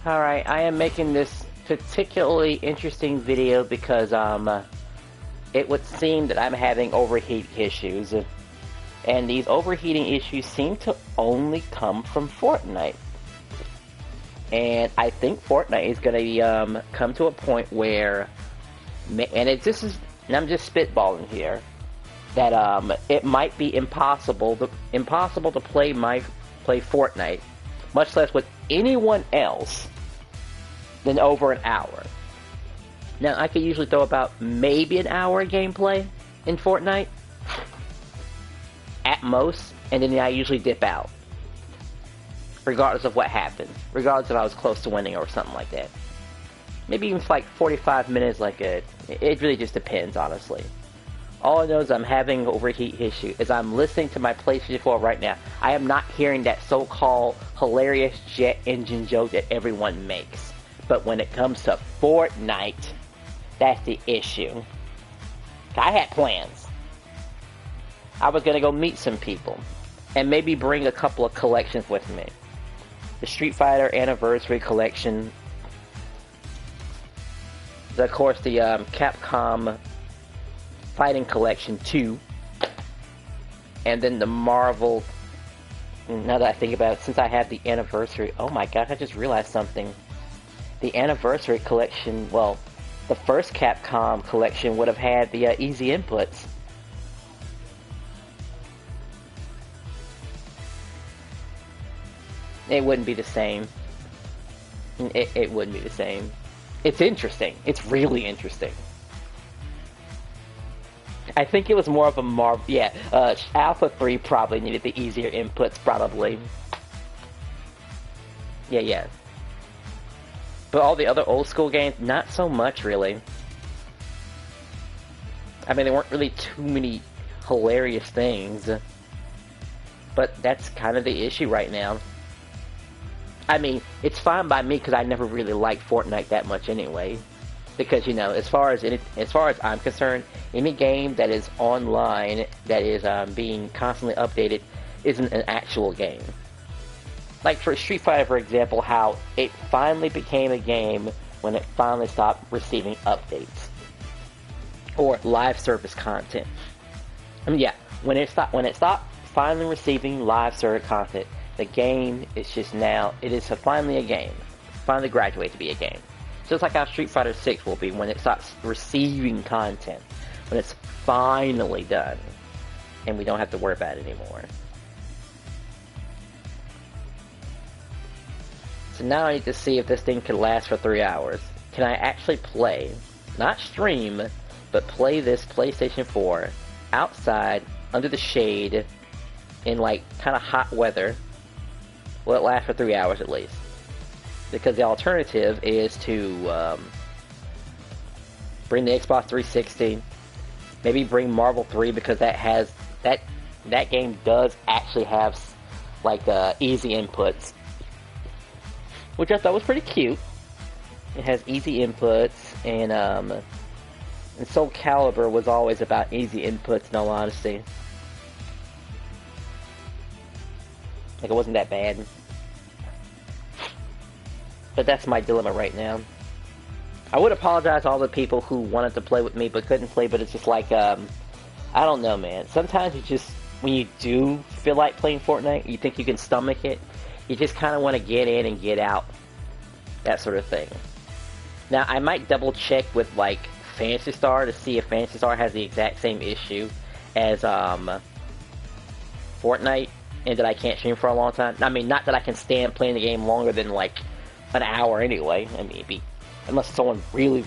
Alright, I am making this particularly interesting video because it would seem that I'm having overheat issues. And these overheating issues seem to only come from Fortnite. And I think Fortnite is going to come to a point where, and I'm just spitballing here, that it might be impossible to play Fortnite, much less with anyone else, than over an hour. Now, I could usually throw about maybe an hour of gameplay in Fortnite, at most, and then I usually dip out, regardless of what happened, regardless if I was close to winning or something like that. Maybe even like 45 minutes, it really just depends, honestly. All I know is I'm having overheat issue. As I'm listening to my PlayStation 4 right now, I am not hearing that so-called hilarious jet engine joke that everyone makes. But when it comes to Fortnite, that's the issue. I had plans. I was gonna go meet some people, and maybe bring a couple of collections with me. The Street Fighter Anniversary Collection. Of course, the Capcom Fighting Collection 2. And then the Marvel. Now that I think about it, since I have the Anniversary... Oh my gosh, I just realized something. The Anniversary Collection, well, the first Capcom collection would have had the easy inputs. It wouldn't be the same. It wouldn't be the same. It's interesting. It's really interesting. I think it was more of a Marvel... Yeah, Alpha 3 probably needed the easier inputs, probably. Yeah. But all the other old school games, not so much, really. I mean, there weren't really too many hilarious things. But that's kind of the issue right now. I mean, it's fine by me because I never really liked Fortnite that much anyway. Because, you know, as far as I'm concerned, any game that is online, that is being constantly updated, isn't an actual game. Like for Street Fighter, for example, how it finally became a game when it finally stopped receiving updates. Or live service content. I mean, yeah, when it stopped finally receiving live service content, the game is just now, it is finally a game. Finally graduated to be a game. Just like how Street Fighter 6 will be when it stops receiving content. When it's finally done. And we don't have to worry about it anymore. So now I need to see if this thing can last for 3 hours. Can I actually play, not stream, but play this PlayStation 4 outside, under the shade, in like kind of hot weather? Will it last for 3 hours at least? Because the alternative is to bring the Xbox 360, maybe bring Marvel 3 because that game does actually have like easy inputs, which I thought was pretty cute. It has easy inputs, and Soul Calibur was always about easy inputs. In all honesty, like it wasn't that bad. But that's my dilemma right now. I would apologize to all the people who wanted to play with me but couldn't play, but it's just like, I don't know, man. Sometimes you just, when you do feel like playing Fortnite, you think you can stomach it, you just kind of want to get in and get out. That sort of thing. Now, I might double check with, like, Phantasy Star to see if Phantasy Star has the exact same issue as, Fortnite, and that I can't stream for a long time. I mean, not that I can stand playing the game longer than, like, an hour anyway. I mean, unless someone really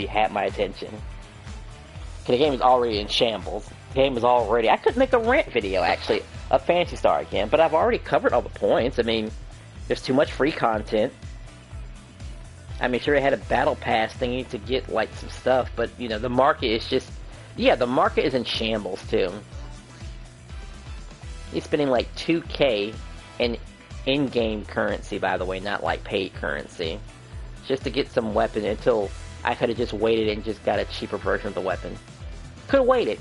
had my attention. Because the game is already in shambles. The game is already... I could make a rant video, actually, of Phantasy Star again, but I've already covered all the points. I mean, there's too much free content. I mean, sure, it had a battle pass thingy to get, like, some stuff, but, you know, the market is just... Yeah, the market is in shambles, too. He's spending, like, 2K in-game currency, by the way, not like paid currency, just to get some weapon until I could have just waited and just got a cheaper version of the weapon. Could have waited.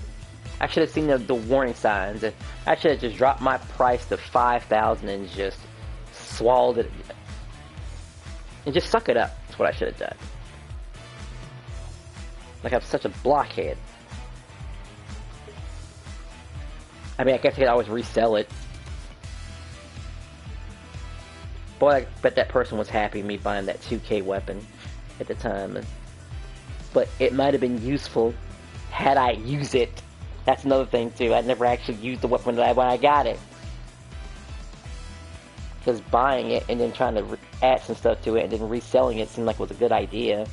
I should have seen the warning signs. I should have just dropped my price to 5,000 and just swallowed it. And just suck it up. That's what I should have done. Like, I'm such a blockhead. I mean, I guess I could always resell it. Boy, I bet that person was happy me buying that 2K weapon at the time. But it might have been useful had I used it. That's another thing, too. I never actually used the weapon when I got it. Because buying it and then trying to add some stuff to it and then reselling it seemed like it was a good idea.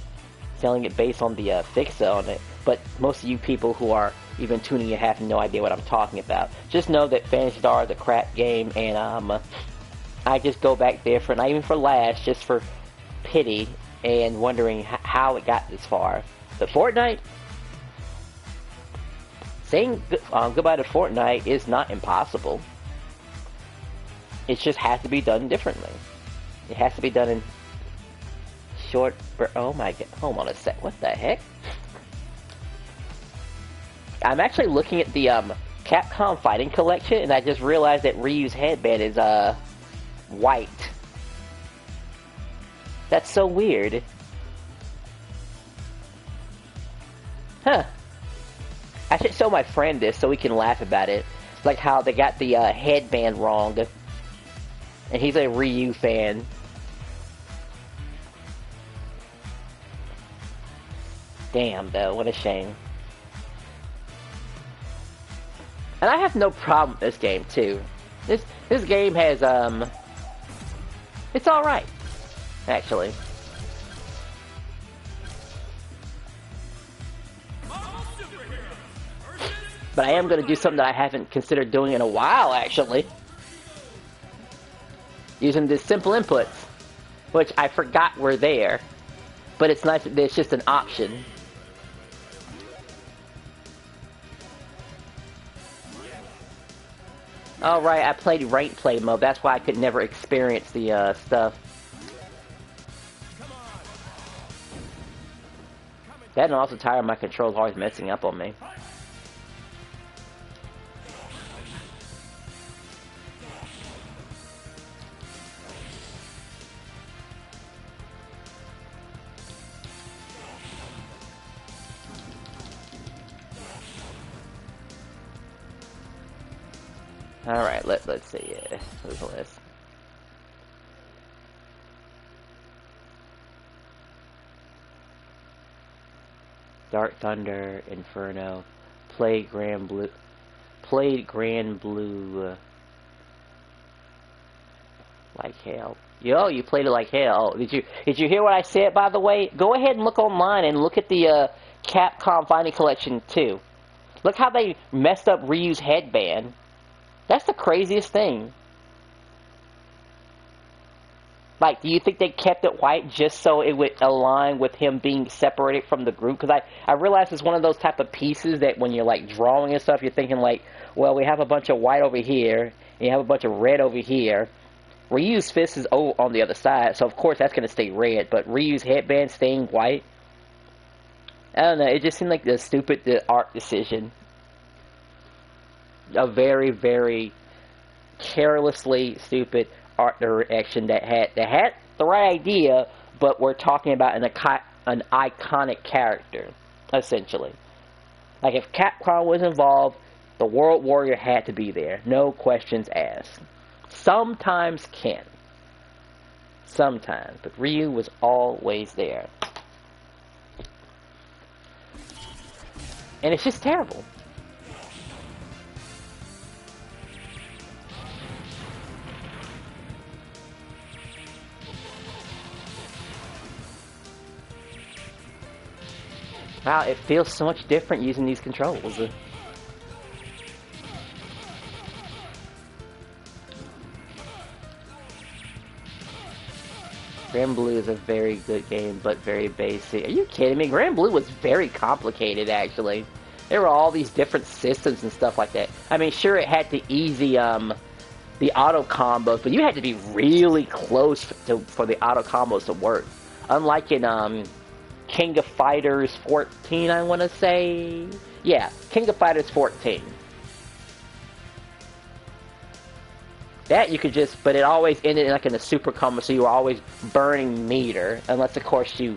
Selling it based on the fix on it. But most of you people who are even tuning in have no idea what I'm talking about. Just know that Phantasy Star is a crap game, and I just go back there for, not even for laughs, just for pity and wondering how it got this far. But Fortnite, saying goodbye to Fortnite is not impossible. It just has to be done differently. It has to be done in short. Oh my god! Hold on a sec. What the heck? I'm actually looking at the Capcom Fighting Collection, and I just realized that Ryu's headband is white. That's so weird. Huh. I should show my friend this so we can laugh about it. Like how they got the headband wrong. And he's a Ryu fan. Damn, though. What a shame. And I have no problem with this game, too. This game has, it's alright. Actually. But I am going to do something that I haven't considered doing in a while, actually. Using the simple inputs, which I forgot were there. But it's nice that it's just an option. Oh right, I played rank play mode, that's why I could never experience the stuff. That and also tired my controls always messing up on me. Alright, let's see. Who's the list? Dark Thunder, Inferno, played Grand Blue, like hell. Yo, you played it like hell. Did you hear what I said, by the way? Go ahead and look online and look at the Capcom Fighting Collection too. Look how they messed up Ryu's headband. That's the craziest thing. Like, do you think they kept it white just so it would align with him being separated from the group? Because I realize it's one of those type of pieces that when you're, like, drawing and stuff, you're thinking, like, well, we have a bunch of white over here, and you have a bunch of red over here. Ryu's fist is on the other side, so of course that's going to stay red, but Ryu's headband staying white? I don't know, it just seemed like the stupid art decision. A very, very carelessly stupid art direction that had the right idea, but we're talking about an iconic character, essentially. Like, if Capcom was involved, the World Warrior had to be there. No questions asked. Sometimes Ken. Sometimes. But Ryu was always there. And it's just terrible. Wow, it feels so much different using these controls. Grand Blue is a very good game, but very basic. Are you kidding me? Grand Blue was very complicated, actually. There were all these different systems and stuff like that. I mean, sure, it had the easy, the auto combos, but you had to be really close for the auto combos to work. Unlike in, King of Fighters 14, I want to say. Yeah, King of Fighters 14. That you could just, but it always ended like in a super combo, so you were always burning meter, unless of course you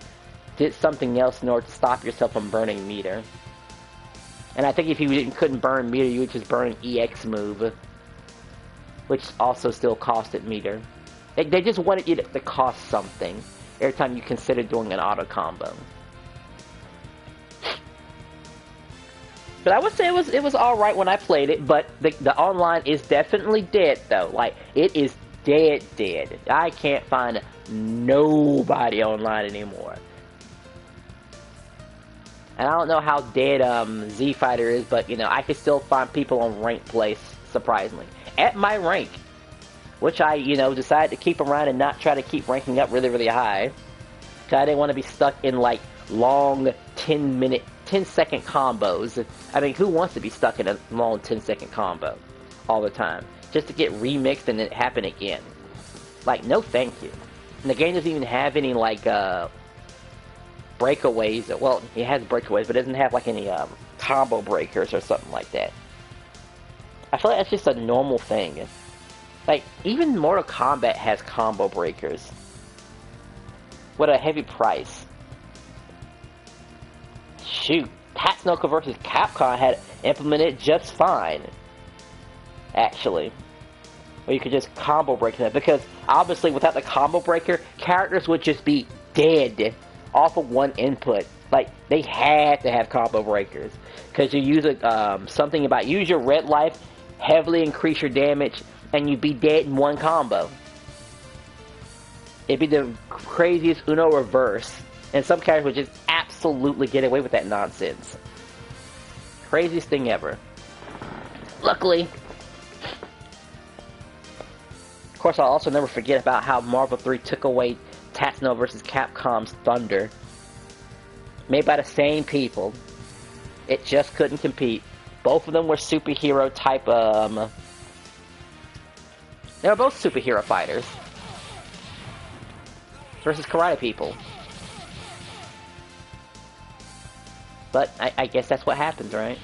did something else in order to stop yourself from burning meter. And I think if you couldn't burn meter, you would just burn an EX move, which also still costed meter. They just wanted you to cost something every time you consider doing an auto combo. But I would say it was all right when I played it. But the online is definitely dead though. Like it is dead. I can't find nobody online anymore. And I don't know how dead Z Fighter is, but you know I can still find people on ranked place surprisingly at my rank, which I decided to keep around and not try to keep ranking up really high. Cause I didn't want to be stuck in like long 10-second combos. I mean, who wants to be stuck in a long 10-second combo all the time? Just to get remixed and it happen again. Like, no thank you. And the game doesn't even have any, like, breakaways. Well, it has breakaways, but it doesn't have, like, any combo breakers or something like that. I feel like that's just a normal thing. Like, even Mortal Kombat has combo breakers. What a heavy price. Shoot, Tatsunoko vs. Capcom had implemented just fine. Actually. Or you could just combo break that, because obviously without the combo breaker, characters would just be dead off of one input. Like, they had to have combo breakers. Because you use something about use your red life, heavily increase your damage, and you'd be dead in one combo. It'd be the craziest Uno reverse. And some characters would just absolutely get away with that nonsense. Craziest thing ever. Luckily, of course, I'll also never forget about how Marvel 3 took away Tatsunoko vs. Capcom's Thunder. Made by the same people. It just couldn't compete. Both of them were superhero type, they were both superhero fighters. Versus karate people. But I guess that's what happens, right?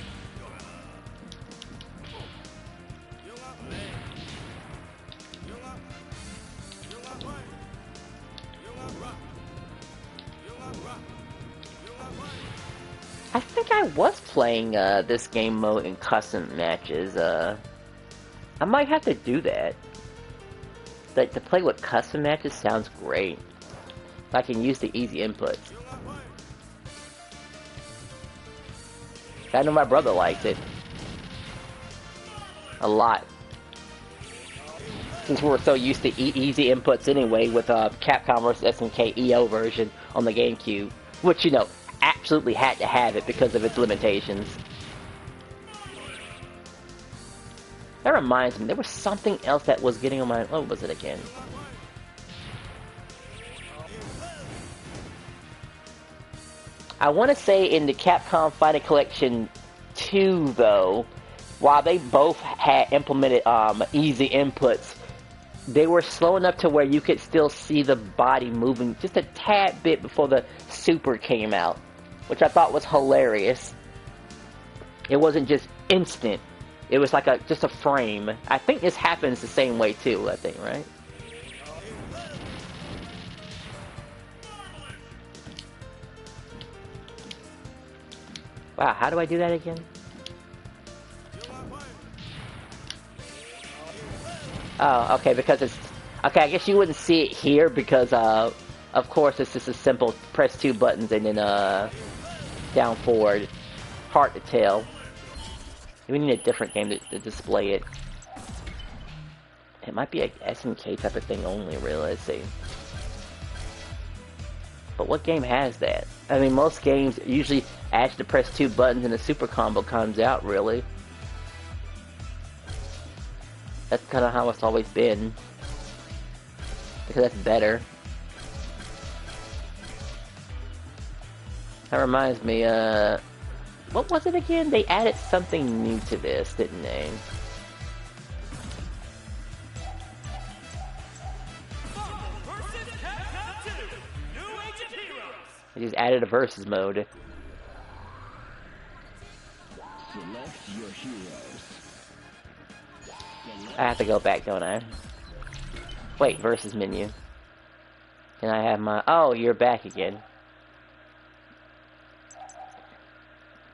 I think I was playing this game mode in custom matches. I might have to do that. Like, to play with custom matches sounds great. If I can use the easy inputs. I know my brother likes it. A lot. Since we're so used to easy inputs anyway with Capcom vs. SNK EO version on the GameCube. Which, absolutely had to have it because of its limitations. That reminds me, there was something else that was getting on my... What was it again? I want to say in the Capcom Fighting Collection 2, though, while they both had implemented easy inputs, they were slow enough to where you could still see the body moving just a tad bit before the super came out, which I thought was hilarious. It wasn't just instant. It was like just a frame. I think this happens the same way too, I think, right? Wow, how do I do that again? Oh, okay, because it's... Okay, I guess you wouldn't see it here because, of course, it's just a simple press 2 buttons and then, down forward. Hard to tell. We need a different game to display it. It might be a SNK type of thing only, really, let's see. But what game has that? I mean, most games usually ask to press 2 buttons and a super combo comes out, really. That's kind of how it's always been. Because that's better. That reminds me, what was it again? They added something new to this, didn't they? They just added a versus mode. Select your heroes. I have to go back, don't I? Wait, versus menu. Can I have my... Oh, you're back again.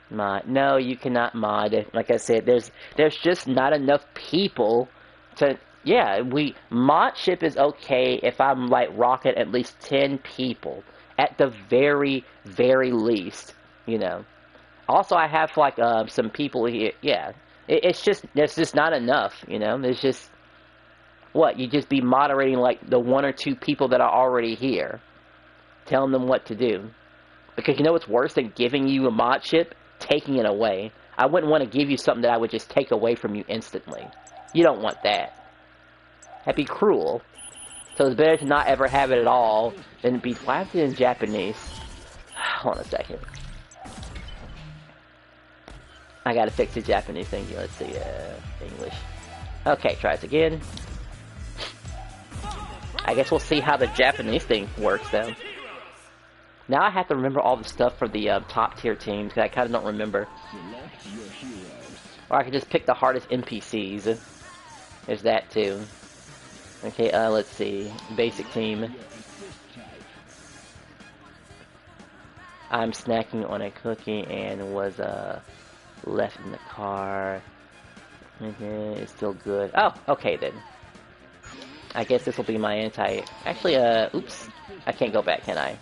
Mod. No, you cannot mod. Like I said, there's just not enough people to... Yeah, mod ship is okay if I'm, like, rocking at least 10 people. At the very, very least, you know. Also, I have, like, some people here. Yeah. It's just... There's just not enough, you know. There's just... What? You just be moderating, like, the 1 or 2 people that are already here. Telling them what to do. Because you know what's worse than giving you a mod ship? Taking it away. I wouldn't want to give you something that I would just take away from you instantly. You don't want that. That'd be cruel. So it's better to not ever have it at all than to be... Why is it in Japanese? Hold on a second. I gotta fix the Japanese thing here. Let's see, English. Okay, try this again. I guess we'll see how the Japanese thing works, though. Now I have to remember all the stuff for the top tier teams, because I kind of don't remember. Or I can just pick the hardest NPCs. There's that, too. Okay, let's see. Basic team. I'm snacking on a cookie and was, left in the car. It's still good. Oh, okay then. I guess this will be my anti... Actually, oops. I can't go back, can I?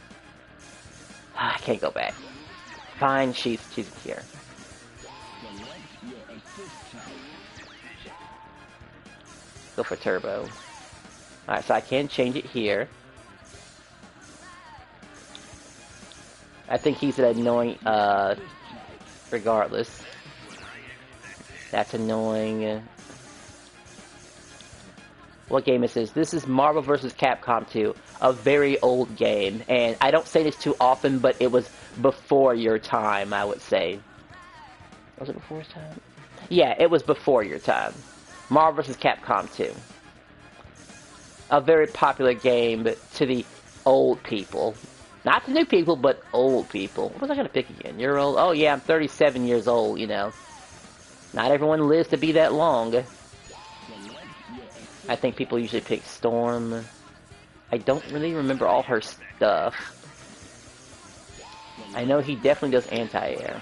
I can't go back. Fine, she's here. Go for turbo. Alright, so I can change it here. I think he's an annoying, regardless. That's annoying. What game is this? This is Marvel vs. Capcom 2. A very old game. And I don't say this too often, but it was before your time, I would say. Was it before his time? Yeah, it was before your time. Marvel vs. Capcom 2. A very popular game to the old people. Not the new people, but old people. What was I going to pick again? You're old? Oh yeah, I'm 37 years old, you know. Not everyone lives to be that long. I think people usually pick Storm. I don't really remember all her stuff. I know he definitely does anti-air.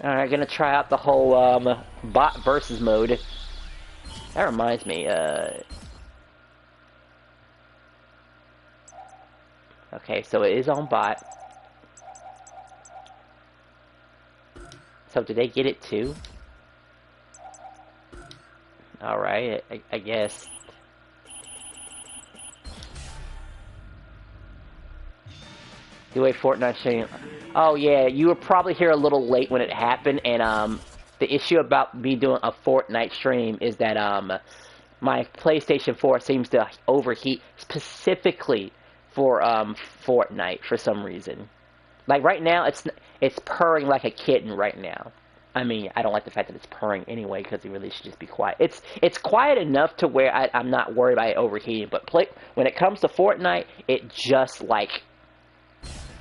Alright, gonna try out the whole bot versus mode. That reminds me, okay, so it is on bot. So did they get it too? Alright, I guess. The way Fortnite showing... Oh yeah, you were probably here a little late when it happened, and the issue about me doing a Fortnite stream is that my PlayStation 4 seems to overheat specifically for Fortnite for some reason. Like right now, it's purring like a kitten right now. I mean, I don't like the fact that it's purring anyway, because it really should just be quiet. It's quiet enough to where I'm not worried about it overheating, but when it comes to Fortnite, it just like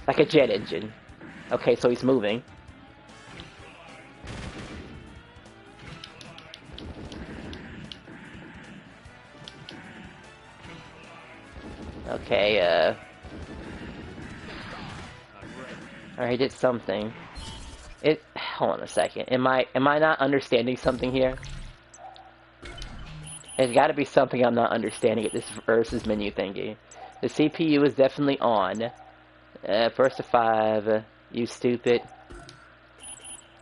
a jet engine. Okay, so he's moving. Okay, alright, he did something. Hold on a second. Am I not understanding something here? There's got to be something I'm not understanding at this versus menu thingy. The CPU is definitely on. First to 5. You stupid.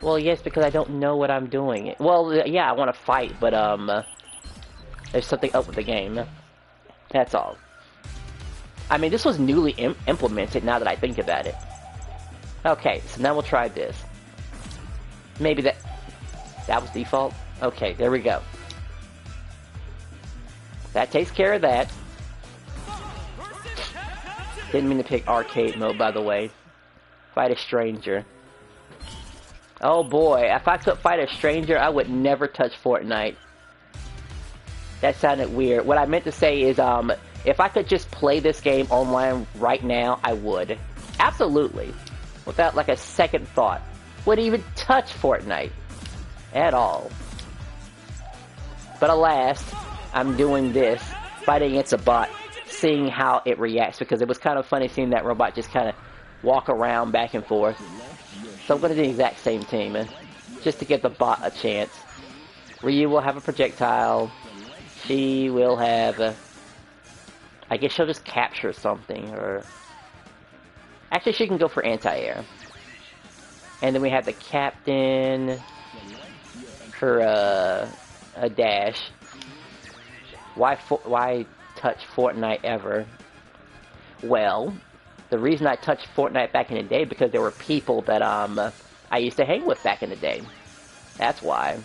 Well, yes, because I don't know what I'm doing. Well, yeah, I want to fight, but there's something up with the game. That's all. I mean, this was newly implemented. Now that I think about it. Okay, so now we'll try this. Maybe that was default? Okay, there we go. That takes care of that. Didn't mean to pick arcade mode, by the way. Fight a stranger. Oh boy, if I could fight a stranger, I would never touch Fortnite. That sounded weird. What I meant to say is, if I could just play this game online right now, I would. Absolutely. Without like a second thought. Wouldn't even touch Fortnite at all. But alas, I'm doing this, fighting against a bot, seeing how it reacts, because it was kind of funny seeing that robot just kind of walk around back and forth. So I'm going to do the exact same team, just to give the bot a chance. Ryu will have a projectile. She will have... I guess she'll just capture something, or... Actually, she can go for anti-air. And then we have the captain for a dash. Why touch Fortnite ever? Well, the reason I touched Fortnite back in the day because there were people that I used to hang with back in the day. That's why.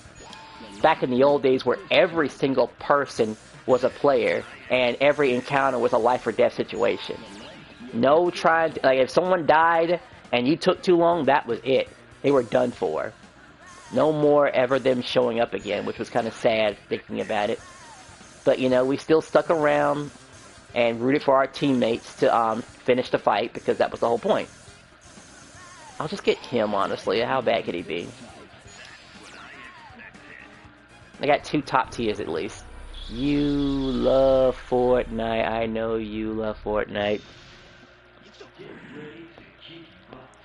Back in the old days where every single person was a player and every encounter was a life or death situation. No trying to, like, if someone died and you took too long, that was it. They were done for. No more ever them showing up again, which was kind of sad thinking about it. But, you know, we still stuck around and rooted for our teammates to finish the fight, because that was the whole point. I'll just get him, honestly. How bad could he be? I got 2 top tiers at least. You love Fortnite. I know you love Fortnite.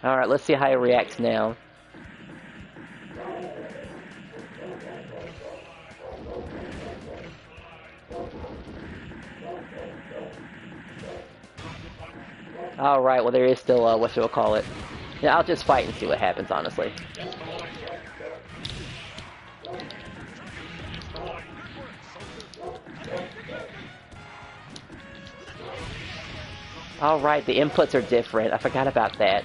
Alright, let's see how he reacts now. Alright, well there is still, what you'll call it. Yeah, I'll just fight and see what happens, honestly. Alright, the inputs are different. I forgot about that.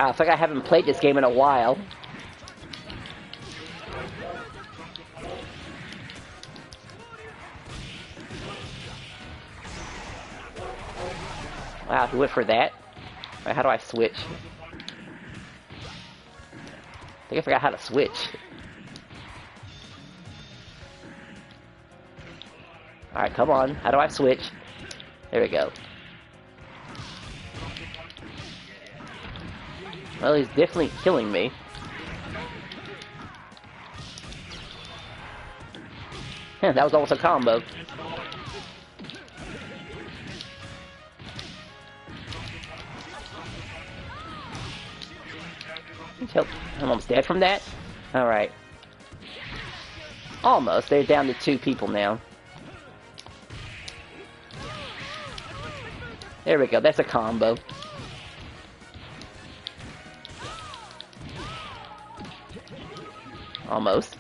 It's like I haven't played this game in a while. Wow, he went for that. Right, how do I switch? I think I forgot how to switch. Alright, come on. How do I switch? There we go. Well, he's definitely killing me. That was almost a combo. I'm almost dead from that? Alright. Almost. They're down to 2 people now. There we go. That's a combo. Almost.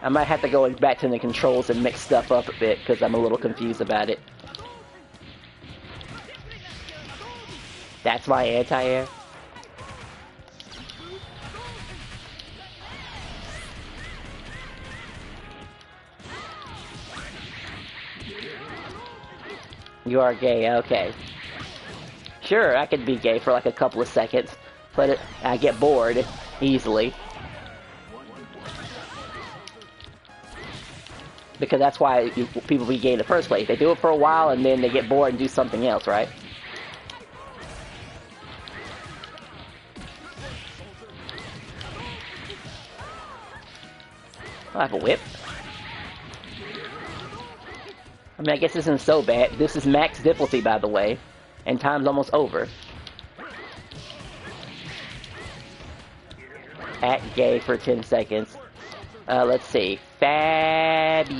I might have to go back to the controls and mix stuff up a bit, because I'm a little confused about it. That's my anti-air? You are gay, okay. Sure, I could be gay for like a couple of seconds, but I get bored easily. Because that's why people be gay in the first place. They do it for a while and then they get bored and do something else, right? I have a whip. I mean, I guess this isn't so bad. This is max difficulty, by the way. And time's almost over. At gay for 10 seconds. Let's see. Fabulous.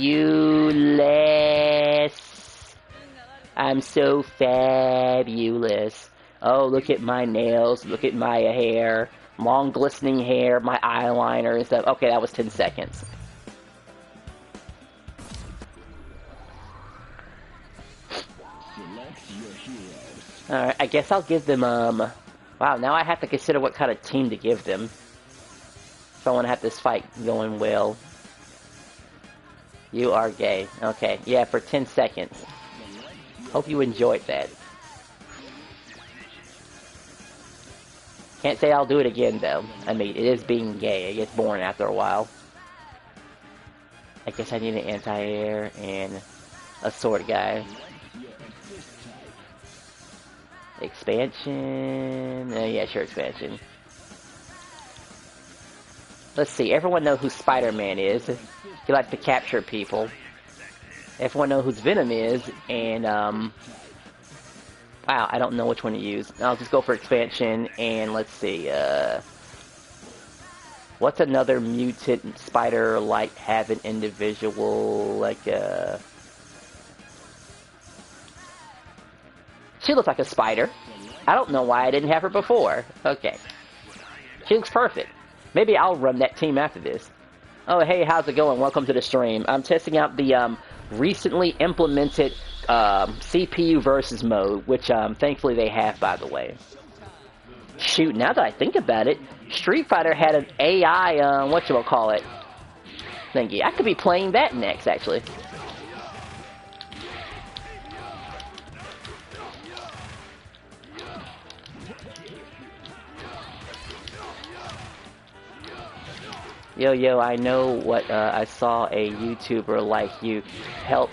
I'm so fabulous. Oh, look at my nails. Look at my hair. Long glistening hair. My eyeliner and stuff. Okay, that was 10 seconds. Alright, I guess I'll give them, wow, now I have to consider what kind of team to give them. If I want to have this fight going well. You are gay. Okay, yeah, for 10 seconds. Hope you enjoyed that. Can't say I'll do it again, though. I mean, it is being gay. It gets boring after a while. I guess I need an anti-air and a sword guy. Expansion. Yeah, sure, expansion. Let's see. Everyone knows who Spider-Man is. He likes to capture people. Everyone knows who Venom is, and wow, I don't know which one to use. I'll just go for expansion, and let's see. What's another mutant spider like have an individual like She looks like a spider. I don't know why I didn't have her before. Okay. She looks perfect. Maybe I'll run that team after this. Oh, hey, how's it going? Welcome to the stream. I'm testing out the recently implemented CPU versus mode, which thankfully they have, by the way. Shoot, now that I think about it, Street Fighter had an AI, whatchamacallit, thingy. I could be playing that next, actually. Yo, I know what, I saw a YouTuber like you help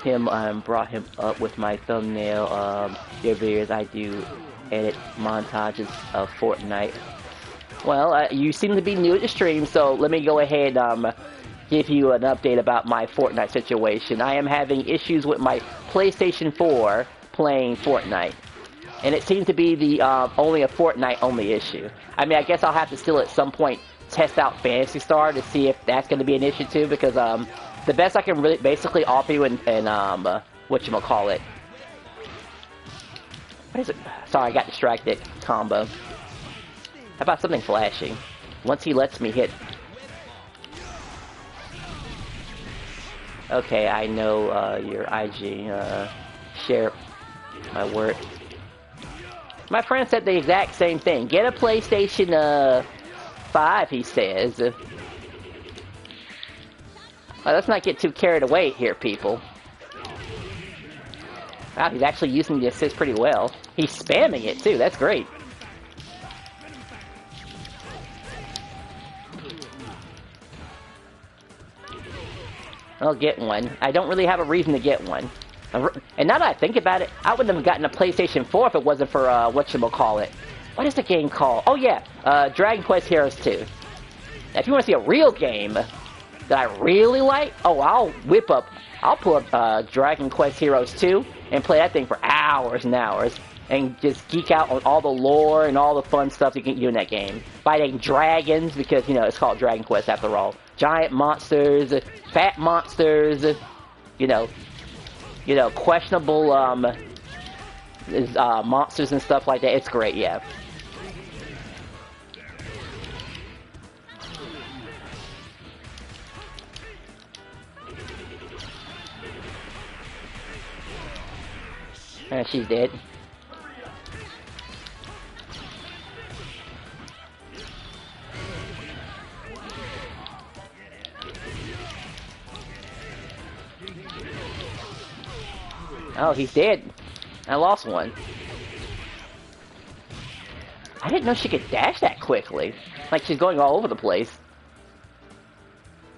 him, brought him up with my thumbnail, your videos. I do edit montages of Fortnite. Well, you seem to be new to the stream, so let me go ahead and give you an update about my Fortnite situation. I am having issues with my PlayStation 4 playing Fortnite. And it seems to be the only a Fortnite-only issue. I mean, I guess I'll have to still at some point test out Phantasy Star to see if that's going to be an issue too, because the best I can really basically offer you in whatchamacallit. What is it? Sorry, I got distracted. Combo. How about something flashing? Once he lets me hit. Okay, I know your IG. Share my work. My friend said the exact same thing. Get a PlayStation 5, he says. Well, let's not get too carried away here, people. Wow, he's actually using the assist pretty well. He's spamming it, too. That's great. I'll get one. I don't really have a reason to get one. And now that I think about it, I wouldn't have gotten a PlayStation 4 if it wasn't for, whatchamacallit. What is the game called? Oh, yeah. Dragon Quest Heroes 2. Now, if you want to see a real game that I really like, oh, I'll pull up Dragon Quest Heroes 2 and play that thing for hours and hours and just geek out on all the lore and all the fun stuff you can do in that game. Fighting dragons, because, you know, it's called Dragon Quest after all. Giant monsters, fat monsters, you know, questionable monsters and stuff like that. It's great, yeah. And she's dead. Oh, he's dead. I lost one. I didn't know she could dash that quickly. Like, she's going all over the place.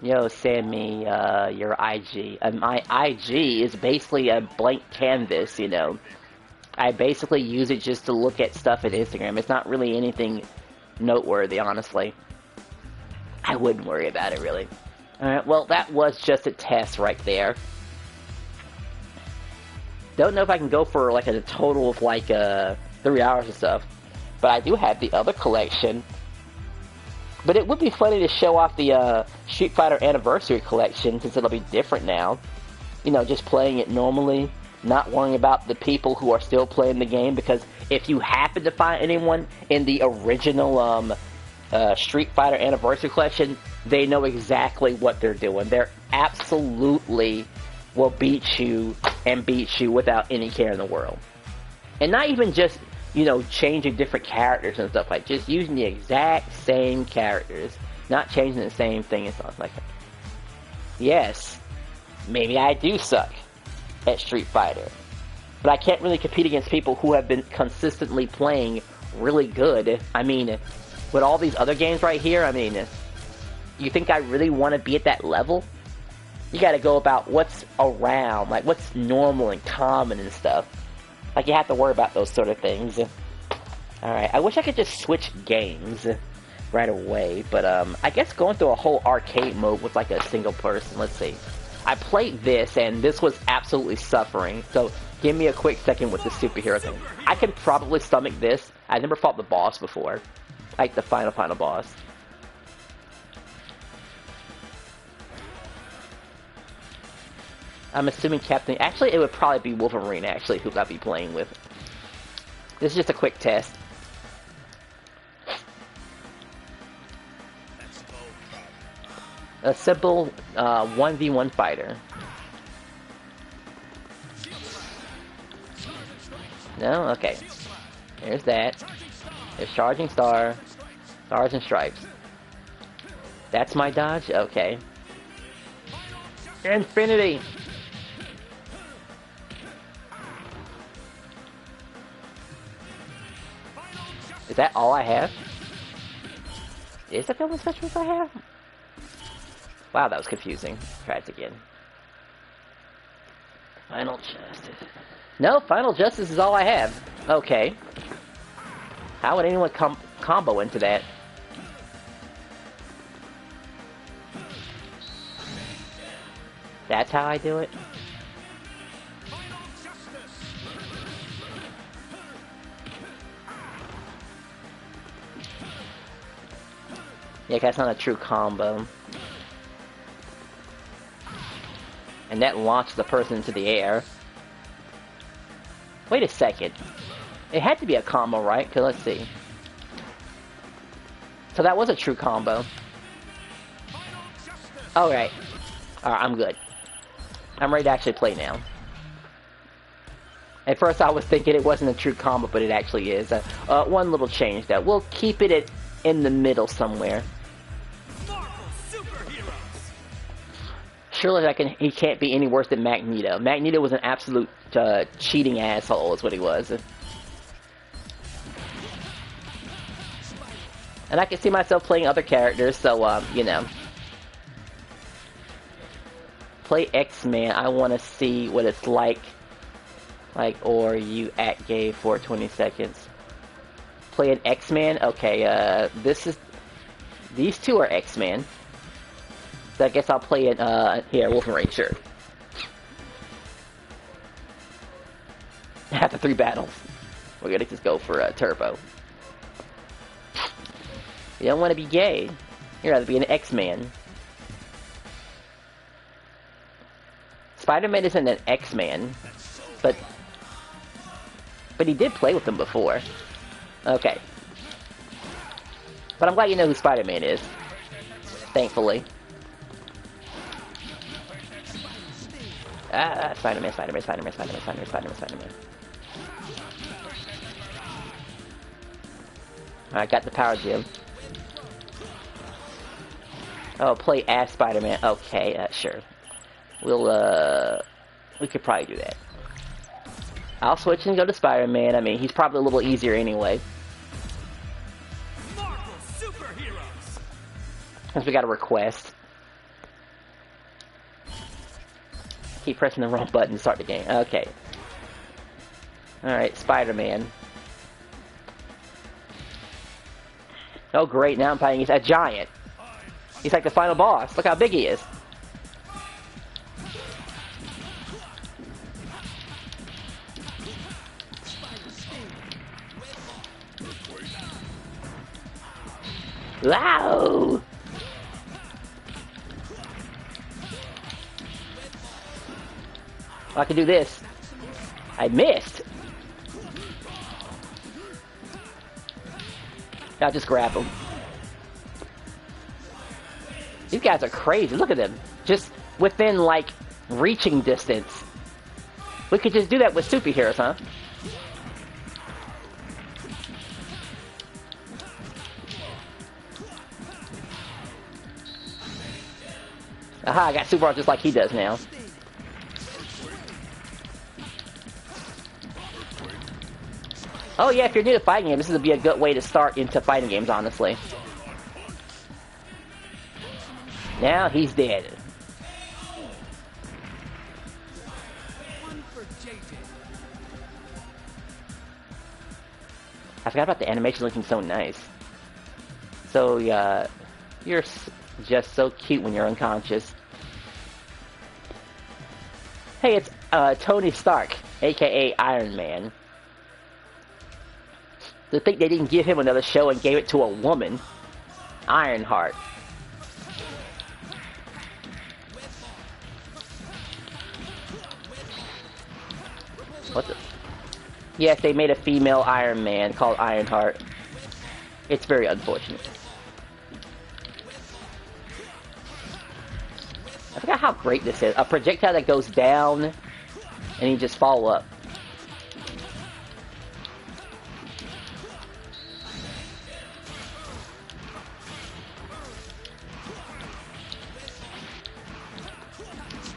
Yo, send me your IG. My IG is basically a blank canvas, you know. I basically use it just to look at stuff at Instagram. It's not really anything noteworthy, honestly. I wouldn't worry about it, really. Alright, well, that was just a test right there. Don't know if I can go for, like, a total of, like, 3 hours and stuff. But I do have the other collection. But it would be funny to show off the Street Fighter Anniversary Collection, since it'll be different now. You know, just playing it normally, not worrying about the people who are still playing the game, because if you happen to find anyone in the original Street Fighter Anniversary Collection, they know exactly what they're doing. They're absolutely will beat you and beat you without any care in the world. And not even just, you know, changing different characters and stuff like that. Just using the exact same characters. Not changing the same thing and stuff like that. Yes, maybe I do suck at Street Fighter. But I can't really compete against people who have been consistently playing really good. I mean, with all these other games right here, I mean, you think I really want to be at that level? You gotta go about what's around, like what's normal and common and stuff. Like, you have to worry about those sort of things. Alright, I wish I could just switch games right away, but I guess going through a whole arcade mode with like a single person, let's see. I played this, and this was absolutely suffering, so give me a quick second with the superhero thing. I can probably stomach this. I never fought the boss before. Like the final boss. I'm assuming Captain... Actually, it would probably be Wolverine, actually, who I'd be playing with. This is just a quick test. A simple 1v1 fighter. No? Okay. There's that. There's Charging Star. Stars and Stripes. That's my dodge? Okay. Infinity! Is that all I have? Is that the only specials I have? Wow, that was confusing. Try it again. Final Justice. No, Final Justice is all I have. Okay. How would anyone combo into that? That's how I do it? Yeah, that's not a true combo. And that launched the person into the air. Wait a second. It had to be a combo, right? Cause let's see. So that was a true combo. Alright. Alright, I'm good. I'm ready to actually play now. At first I was thinking it wasn't a true combo, but it actually is. One little change though. We'll keep it in the middle somewhere. Surely he can't be any worse than Magneto. Magneto was an absolute cheating asshole, is what he was. And I can see myself playing other characters, so, you know. Play X-Men, I want to see what it's like. Like, or you act gay for 20 seconds. Play an X-Men? Okay, these two are X-Men. So I guess I'll play it, here, Wolverine, sure. After 3 battles, we're gonna just go for Turbo. You don't want to be gay. You'd rather be an X-Man. Spider-Man isn't an X-Man, but he did play with them before. Okay. But I'm glad you know who Spider-Man is. Thankfully. Spider-Man. I got the power gem. Oh, play as Spider-Man. Okay, sure. We could probably do that. I'll switch and go to Spider-Man. I mean, he's probably a little easier anyway. Since we got a request. Keep pressing the wrong button to start the game. Okay. Alright, Spider-Man. Oh great, now I'm fighting a giant. He's like the final boss. Look how big he is. Wow! I can do this. I missed. I'll just grab him. These guys are crazy. Look at them. Just within, like, reaching distance. We could just do that with superheroes, huh? Aha, I got superpowers just like he does now. Oh yeah, if you're new to fighting games, this would be a good way to start into fighting games, honestly. Now he's dead. forgot about the animation looking so nice. So, you're just so cute when you're unconscious. Hey, it's Tony Stark, aka Iron Man. To think they didn't give him another show and gave it to a woman. Ironheart. What the? Yes, they made a female Iron Man called Ironheart. It's very unfortunate. I forgot how great this is. A projectile that goes down and you just fall up.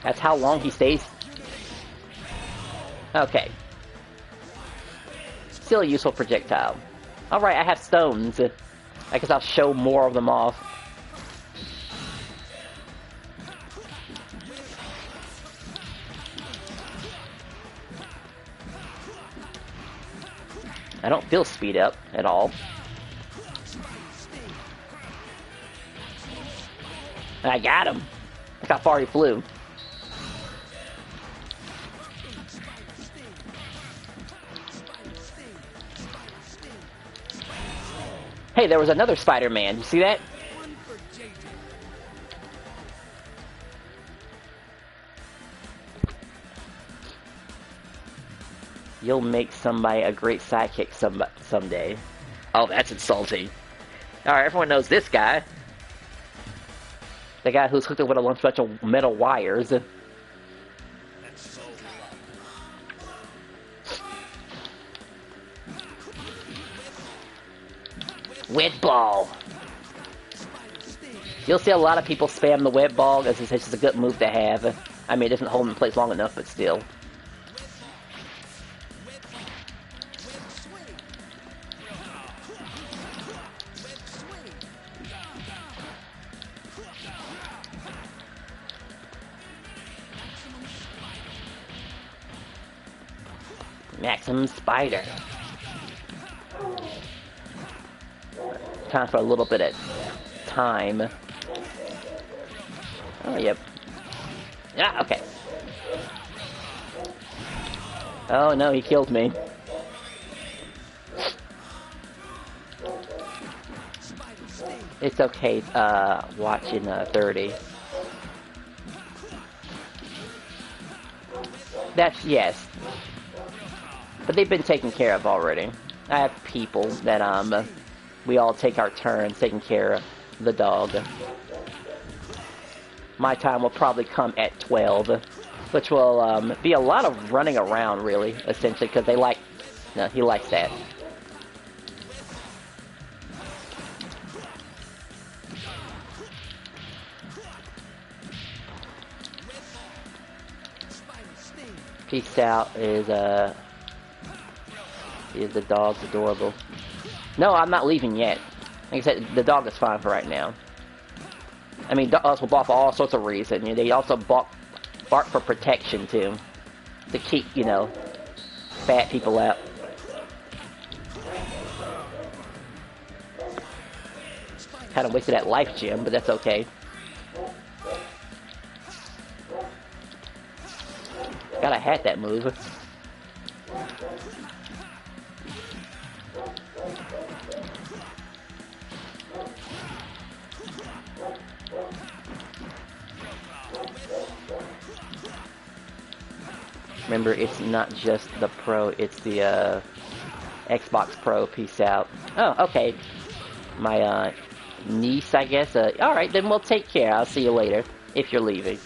That's how long he stays. Okay. Still a useful projectile. Alright, I have stones. I guess I'll show more of them off. I don't feel speed up at all. I got him. Look how far he flew. Hey, there was another Spider-Man. You see that? You'll make somebody a great sidekick someday. Oh, that's insulting. Alright, everyone knows this guy. The guy who's hooked up with a bunch of metal wires. Wet ball. You'll see a lot of people spam the wet ball as it's just a good move to have. I mean, it doesn't hold them in place long enough, but still. Maximum Spider. Time for a little bit of time. Oh, yep. Yeah, okay. Oh no, he killed me. It's okay, watching 30. That's, yes. But they've been taken care of already. I have people that, we all take our turns taking care of the dog. My time will probably come at 12, which will be a lot of running around, really, essentially, because they like... No, he likes that. Peace out is the dog's adorable. No, I'm not leaving yet. Like I said, the dog is fine for right now. I mean, dogs will bark for all sorts of reasons. You know, they also bark for protection, too. To keep, you know, fat people out. Kind of wasted that life gem, but that's okay. God, I had that move. Remember, it's not just the Pro, it's the Xbox Pro. Peace out. Oh, okay. My niece, I guess. Alright, then we'll take care. I'll see you later, if you're leaving.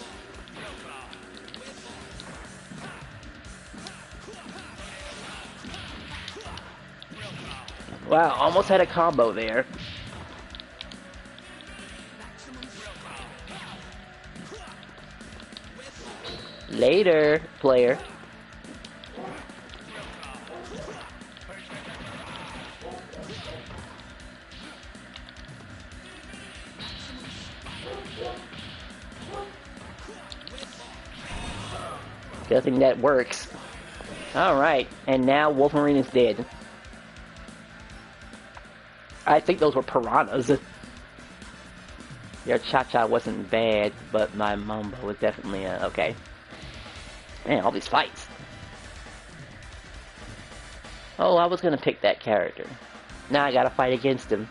Wow, almost had a combo there. Later, player. Good thing that works. Alright, and now Wolverine is dead. I think those were piranhas. Your cha-cha wasn't bad, but my mambo was definitely, okay. Man, all these fights. Oh, I was gonna pick that character. Now I gotta fight against him.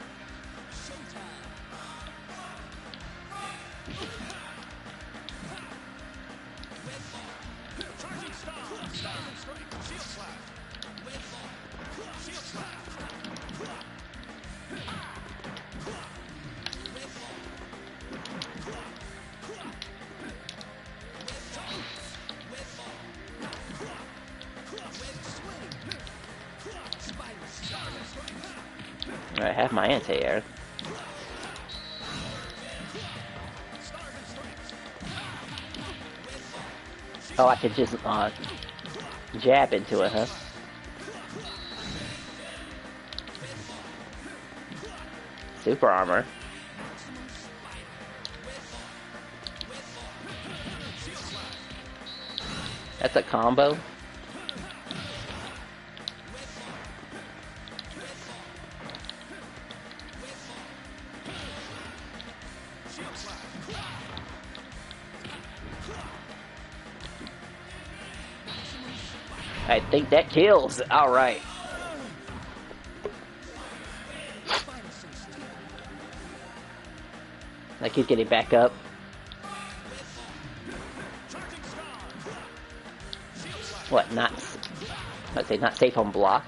I have my anti-air. Oh, I could just, jab into it, huh? Super armor. That's a combo. I think that kills. Alright. Like he's getting back up. What, not... Let's say not safe on block.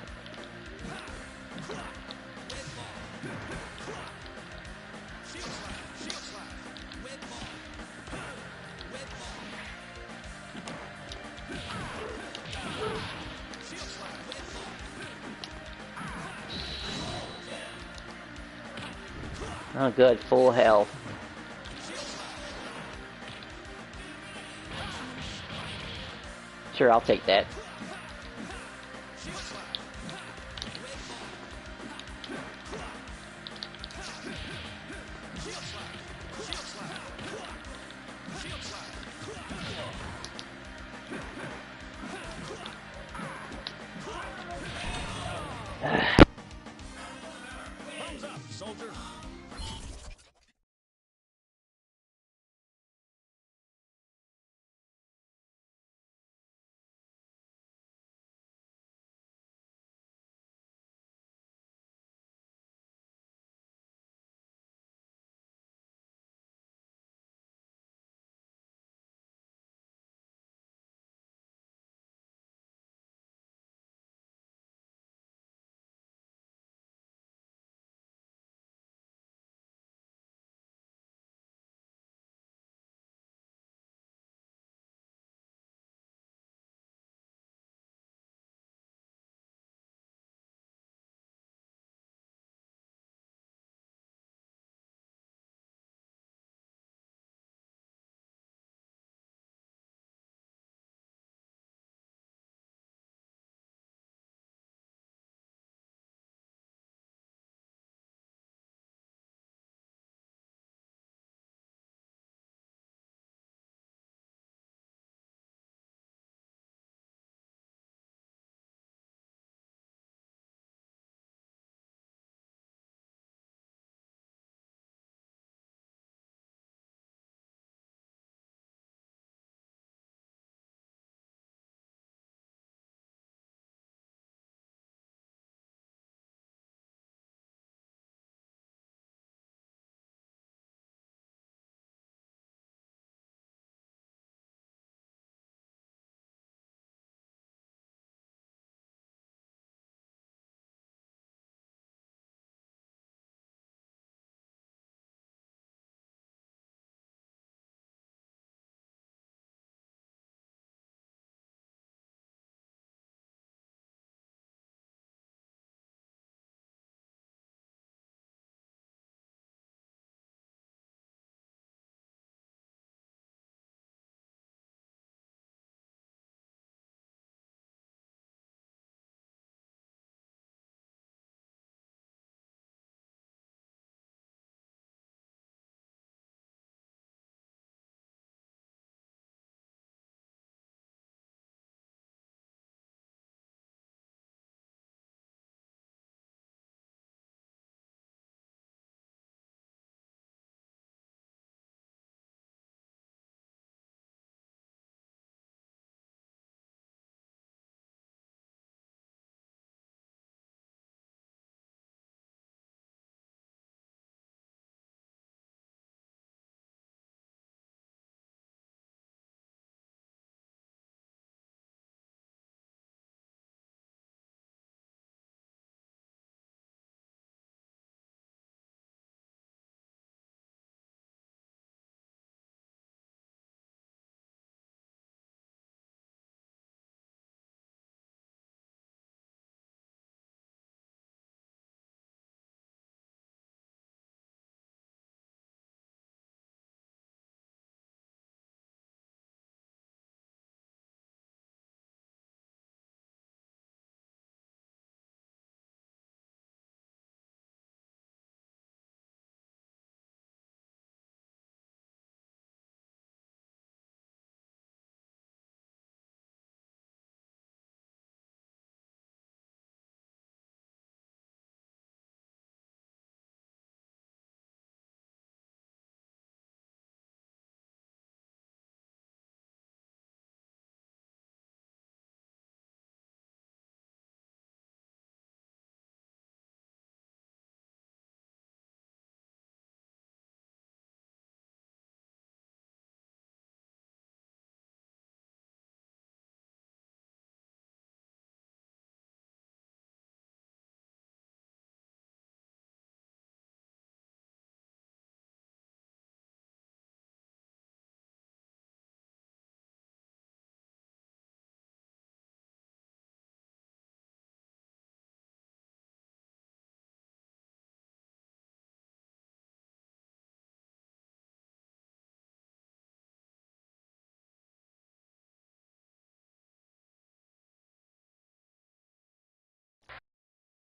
Oh good, full health. Sure, I'll take that.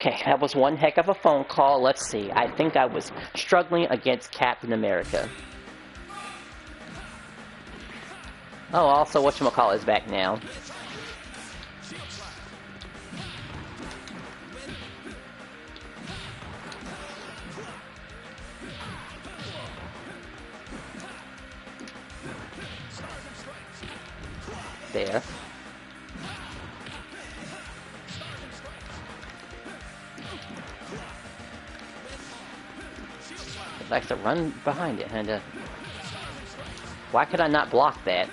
Okay, that was one heck of a phone call. Let's see. I think I was struggling against Captain America. Oh, also, whatchamacallit is back now. There. It likes to run behind it, and why could I not block that?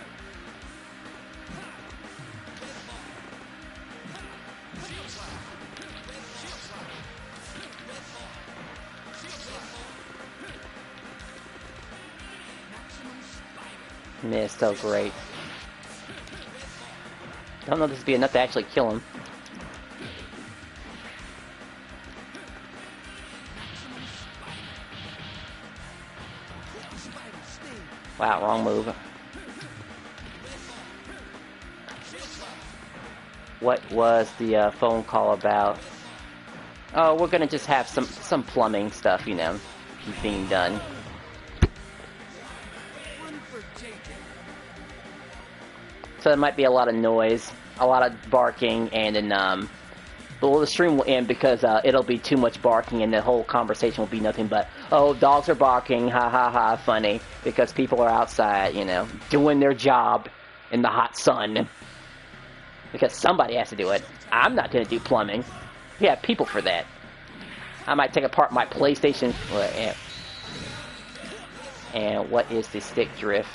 Missed, so great. Don't know if this would be enough to actually kill him. Wow, wrong move. What was the phone call about? Oh, we're gonna just have some plumbing stuff, you know, being done. So there might be a lot of noise, a lot of barking, and then well, the stream will end because it'll be too much barking, and the whole conversation will be nothing but, oh, dogs are barking, ha ha ha, funny, because people are outside, you know, doing their job in the hot sun. Because somebody has to do it. I'm not going to do plumbing. We have people for that. I might take apart my PlayStation. And what is the stick drift?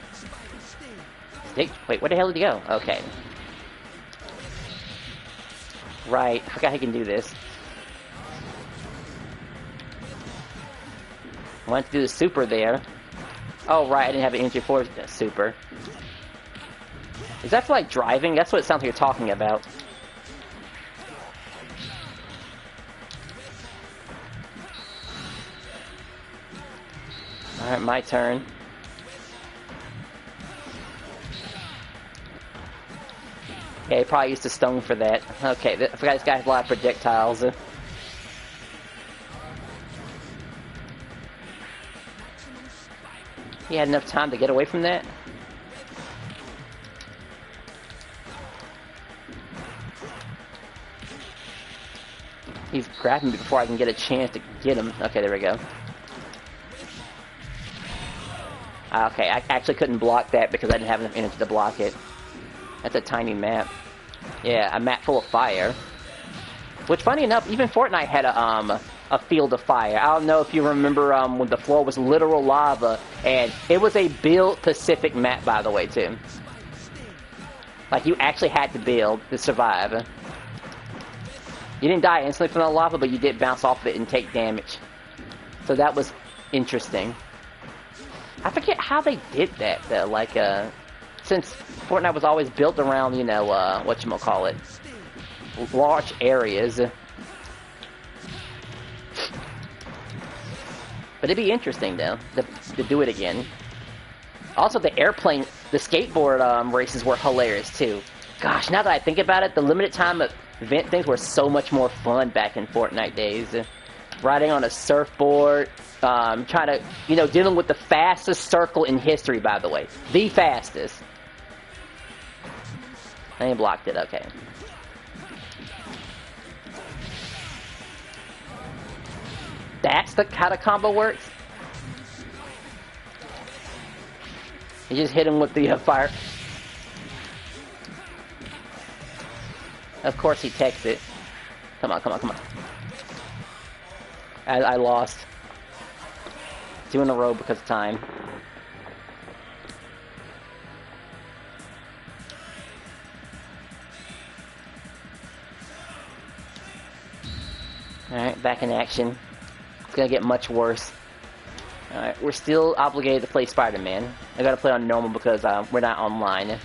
Stick? Wait, where the hell did he go? Okay. Right, I forgot I can do this. I wanted to do the super there. Oh, right, I didn't have an entry for the super. Is that for, like, driving? That's what it sounds like you're talking about. Alright, my turn. Yeah, he probably used a stone for that. Okay, I forgot this guy has a lot of projectiles. He had enough time to get away from that? He's grabbing me before I can get a chance to get him. Okay, there we go. Okay, I actually couldn't block that because I didn't have enough energy to block it. That's a tiny map. Yeah, a map full of fire. Which, funny enough, even Fortnite had a field of fire. I don't know if you remember when the floor was literal lava, and it was a build Pacific map, by the way, too. Like, you actually had to build to survive. You didn't die instantly from the lava, but you did bounce off of it and take damage. So that was interesting. I forget how they did that, though. Like, since Fortnite was always built around, you know, whatchamacallit, large areas. But it'd be interesting, though, to do it again. Also, the airplane, the skateboard races were hilarious, too. Gosh, now that I think about it, the limited time event things were so much more fun back in Fortnite days. Riding on a surfboard, trying to, you know, dealing with the fastest circle in history, by the way. The fastest. I ain't blocked it, okay. That's how the combo works? You just hit him with the fire. Of course he takes it. Come on, come on, come on. I lost. 2 in a row because of time. Alright, back in action. It's gonna get much worse. Alright, we're still obligated to play Spider-Man. I gotta play on normal because we're not online.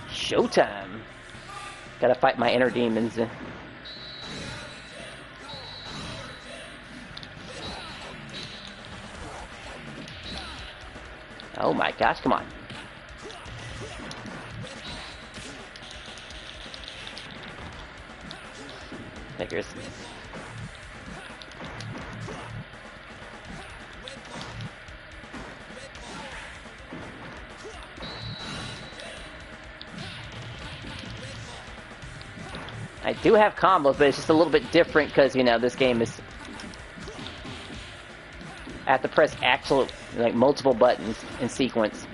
Showtime! Gotta fight my inner demons. Oh my gosh, come on. triggers. I do have combos, but it's just a little bit different because, you know, this game is... I have to press actual, like, multiple buttons in sequence.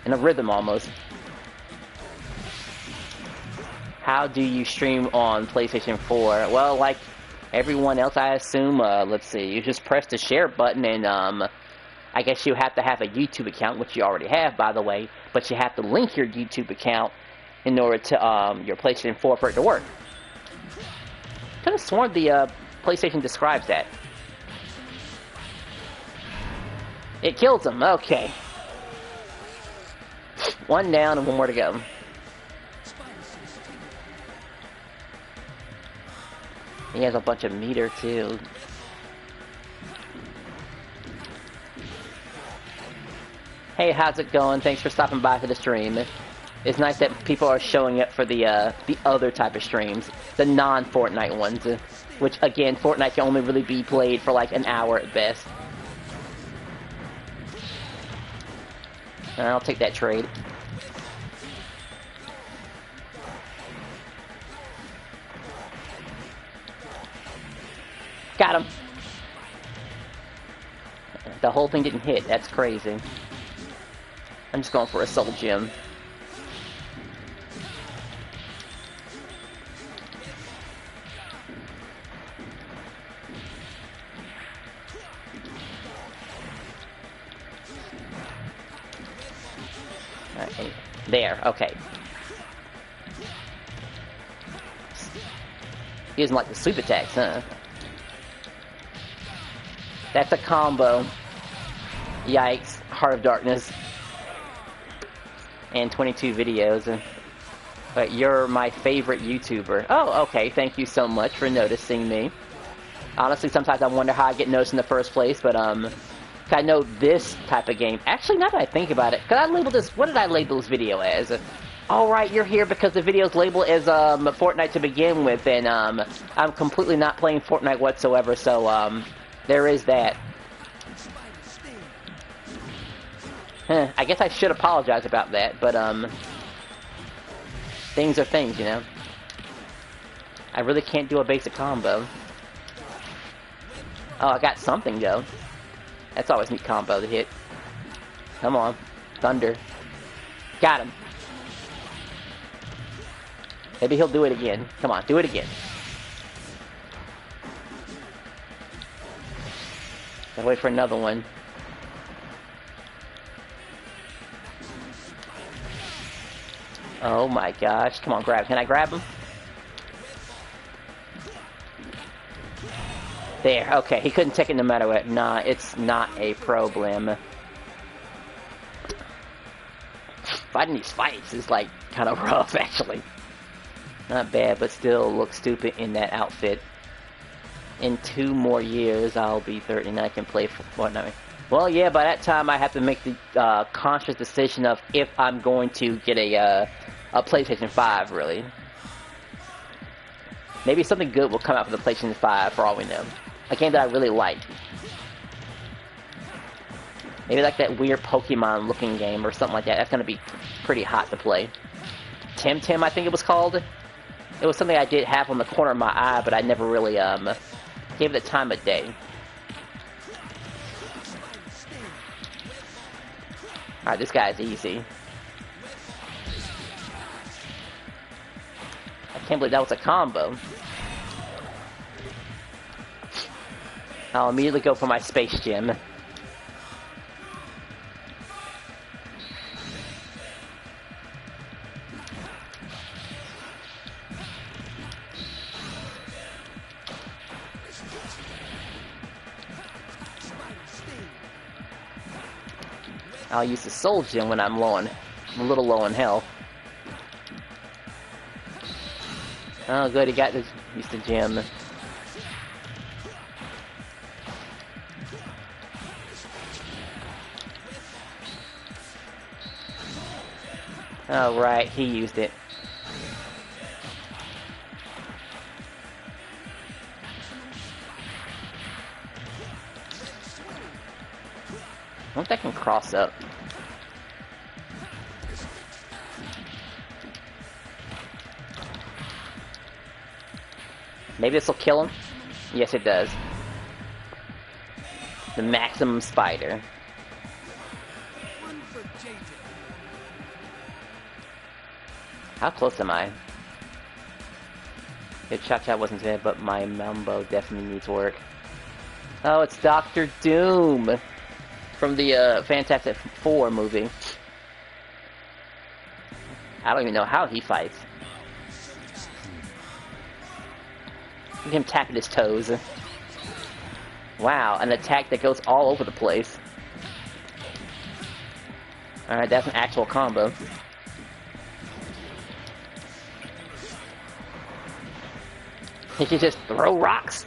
In a rhythm, almost. How do you stream on PlayStation 4? Well, like everyone else, I assume, let's see, you just press the share button and, I guess you have to have a YouTube account, which you already have, by the way, but you have to link your YouTube account in order to, your PlayStation 4 for it to work. Could have sworn the, PlayStation describes that. It kills him, okay. One down and one more to go. He has a bunch of meter, too. Hey, how's it going? Thanks for stopping by for the stream. It's nice that people are showing up for the other type of streams. The non-Fortnite ones. Which, again, Fortnite can only really be played for like an hour at best. I'll take that trade. Got him. The whole thing didn't hit. That's crazy. I'm just going for a soul gem. Right, there, okay. He doesn't like the sweep attacks, huh? That's a combo. Yikes. Heart of Darkness. And 22 videos. But you're my favorite YouTuber. Oh, okay. Thank you so much for noticing me. Honestly, sometimes I wonder how I get noticed in the first place, but, I know this type of game. Actually, now that I think about it, because I labeled this, what did I label this video as? Alright, you're here because the video's labeled as, Fortnite to begin with, and, I'm completely not playing Fortnite whatsoever, so, there is that. I guess I should apologize about that, but, things are things, you know? I really can't do a basic combo. Oh, I got something, though. That's always a neat combo to hit. Come on. Thunder. Got him. Maybe he'll do it again. Come on, do it again. Gotta wait for another one. Oh my gosh. Come on, grab. Can I grab him? There. Okay, he couldn't take it no matter what. Nah, it's not a problem. Fighting these fights is, like, kind of rough, actually. Not bad, but still look stupid in that outfit. In 2 more years, I'll be 30 and I can play Fortnite. Well, yeah, by that time I have to make the conscious decision of if I'm going to get a PlayStation 5, really. Maybe something good will come out for the PlayStation 5, for all we know. A game that I really like. Maybe like that weird Pokemon-looking game or something like that. That's gonna be pretty hot to play. Tim Tim, I think it was called. It was something I did have on the corner of my eye, but I never really gave it the time of day. Alright, this guy's easy. I can't believe that was a combo. I'll immediately go for my space gem. I'll use the soul gem when I'm a little low in health. Oh, good, he got used the gem. Oh, right, he used it. I wonder if that can cross up. Maybe this will kill him? Yes, it does. The maximum spider. How close am I? Your cha-cha wasn't dead, but my mambo definitely needs work. Oh, it's Dr. Doom! From the Fantastic Four movie. I don't even know how he fights. Look at him tapping his toes. Wow, an attack that goes all over the place. Alright, that's an actual combo. He can just throw rocks.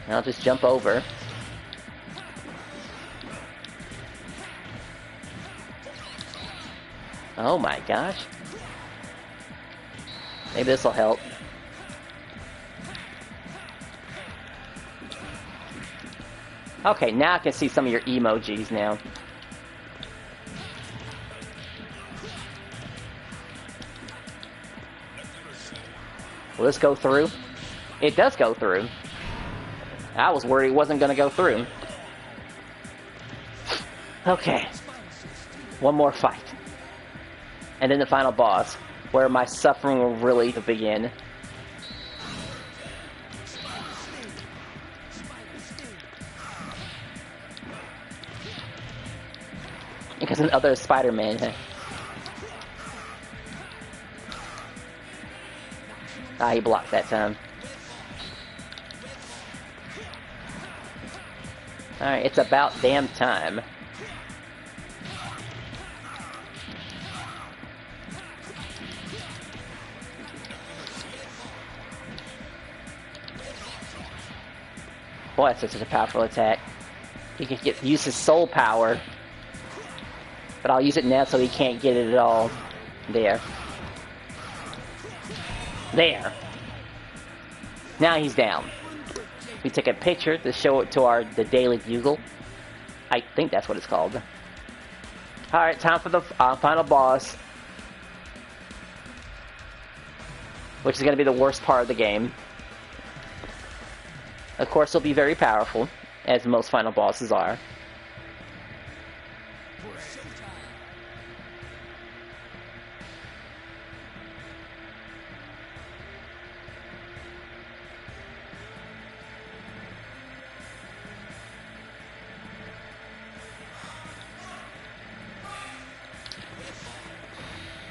I'll just jump over. Oh my gosh. Maybe this will help. Okay, now I can see some of your emojis now. Will this go through? It does go through. I was worried it wasn't going to go through. Okay. One more fight. And then the final boss, where my suffering will really begin. Because another Spider-Man. Ah, he blocked that time. Alright, it's about damn time. Boy, that's such a powerful attack. He can use his soul power. But I'll use it now so he can't get it at all. There. There. Now he's down. We take a picture to show it to the Daily Bugle. I think that's what it's called. Alright, time for the final boss. Which is going to be the worst part of the game. Of course, he'll be very powerful, as most final bosses are.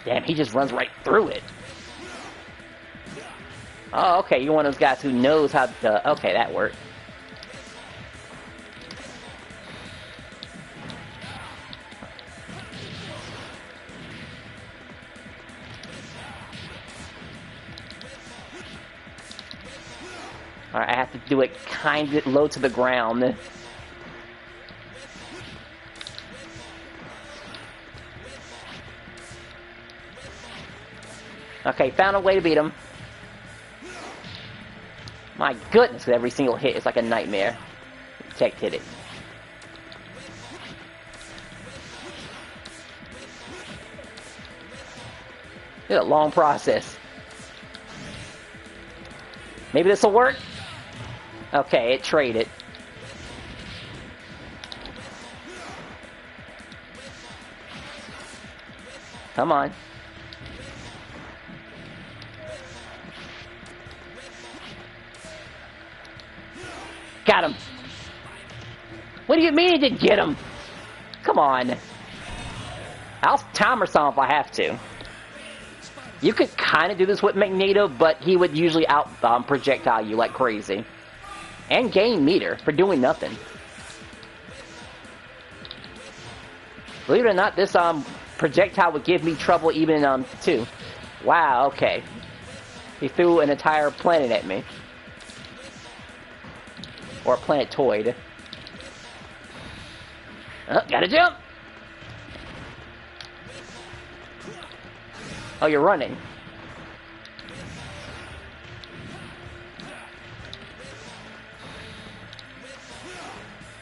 Damn, he just runs right through it. Oh, okay, you're one of those guys who knows how to... Okay, that worked. Alright, I have to do it kind of low to the ground. Okay, found a way to beat him. My goodness, every single hit is like a nightmare. Tech hit it. It's a long process. Maybe this will work? Okay, it traded. Come on. Got him. What do you mean you didn't get him? Come on. I'll timer some if I have to. You could kind of do this with Magneto, but he would usually out projectile you like crazy. And gain meter for doing nothing. Believe it or not, this projectile would give me trouble even in 2. Wow, okay. He threw an entire planet at me. Or a planetoid. Oh, gotta jump! Oh, you're running.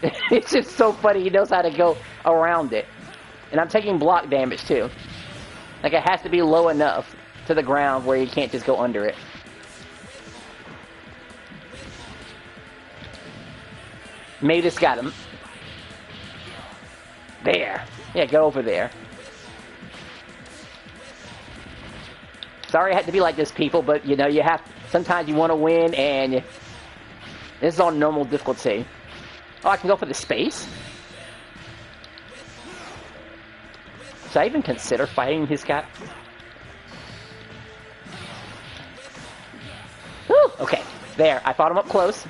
It's just so funny. He knows how to go around it. And I'm taking block damage too. Like it has to be low enough to the ground where you can't just go under it. Maybe just got him. There. Yeah, go over there. Sorry I had to be like this, people, but you know, you have... Sometimes you want to win, and... This is on normal difficulty. Oh, I can go for the space? Should I even consider fighting this guy? Woo! Okay, there. I fought him up close.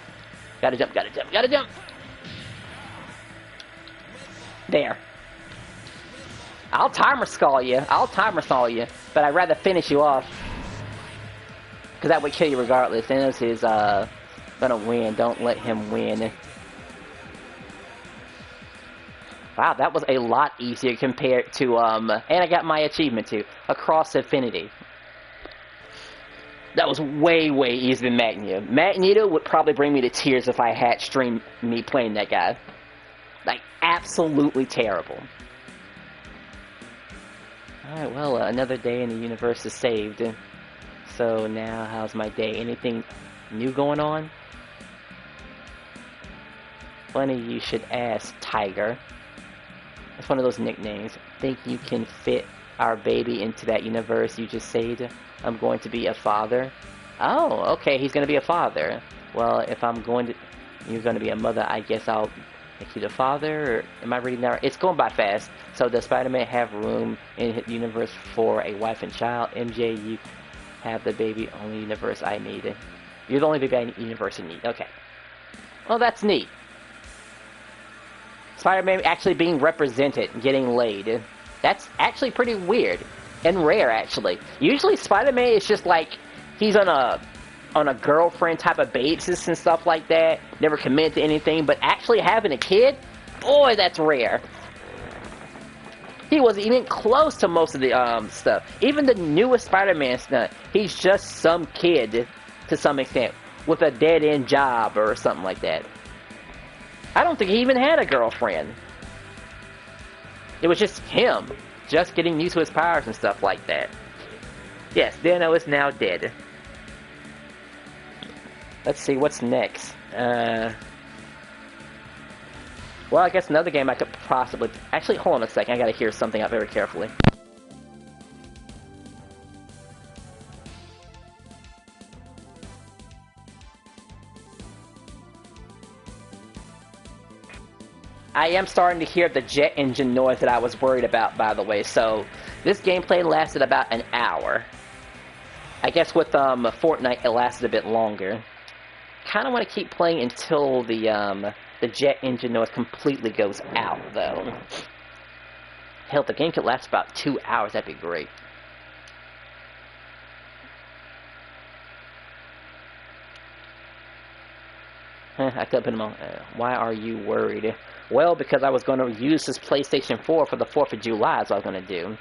Gotta jump, gotta jump, gotta jump! There. I'll timer stall you. I'll timer stall you. But I'd rather finish you off. Because that would kill you regardless. Thanos is, gonna win. Don't let him win. Wow, that was a lot easier compared to, and I got my achievement too. Across Infinity. That was way, way easier than Magneto. Magneto would probably bring me to tears if I had streamed me playing that guy. Like, absolutely terrible. Alright, well, another day in the universe is saved. So now, how's my day? Anything new going on? Funny you should ask, Tiger. That's one of those nicknames. Think you can fit our baby into that universe you just said? I'm going to be a father. Oh, okay, he's going to be a father. Well, if I'm going to... You're going to be a mother, I guess I'll make you the father? Or am I reading that right? It's going by fast. So does Spider-Man have room in the universe for a wife and child? MJ, you have the baby only universe I need. You're the only baby I universe I need. Okay. Well, that's neat. Spider-Man actually being represented, getting laid. That's actually pretty weird. And rare, actually. Usually Spider-Man is just like, he's on a girlfriend type of basis and stuff like that. Never commit to anything, but actually having a kid? Boy, that's rare. He wasn't even close to most of the stuff. Even the newest Spider-Man stuff, he's just some kid, to some extent, with a dead-end job or something like that. I don't think he even had a girlfriend. It was just him, just getting used to his powers and stuff like that. Yes, Dano is now dead. Let's see, what's next? Well, I guess another game I could possibly... Actually, hold on a second, I gotta hear something out very carefully. I am starting to hear the jet engine noise that I was worried about, by the way, so this gameplay lasted about an hour. I guess with Fortnite it lasted a bit longer. Kind of want to keep playing until the jet engine noise completely goes out, though. Hell, if the game could last about 2 hours, that'd be great. I could put him on. Why are you worried? Well, because I was going to use this PlayStation 4 for the 4th of July is what I was going to do.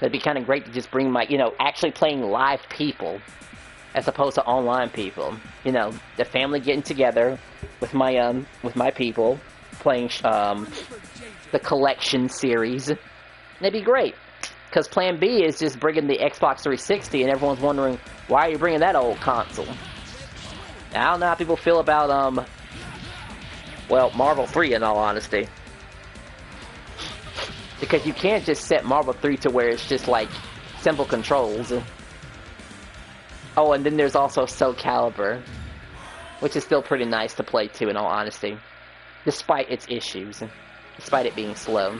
It'd be kind of great to just bring my, you know, actually playing live people as opposed to online people. You know, the family getting together with my people playing the collection series. That'd be great. Because Plan B is just bringing the Xbox 360 and everyone's wondering, why are you bringing that old console? I don't know how people feel about, well, Marvel 3 in all honesty. Because you can't just set Marvel 3 to where it's just like simple controls. Oh, and then there's also Soul Calibur, which is still pretty nice to play too in all honesty. Despite its issues. Despite it being slow.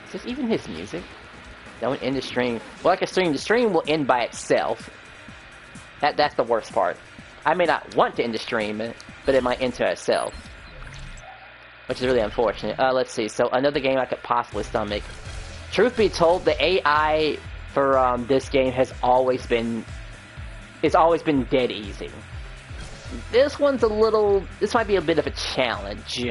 Is this even his music? Don't end the stream. Well, like a stream, the stream will end by itself. That's the worst part. I may not want to end the stream, but it might end to itself. Which is really unfortunate. Let's see. So, another game I could possibly stomach. Truth be told, the AI for this game has always been... It's always been dead easy. This one's a little... This might be a bit of a challenge.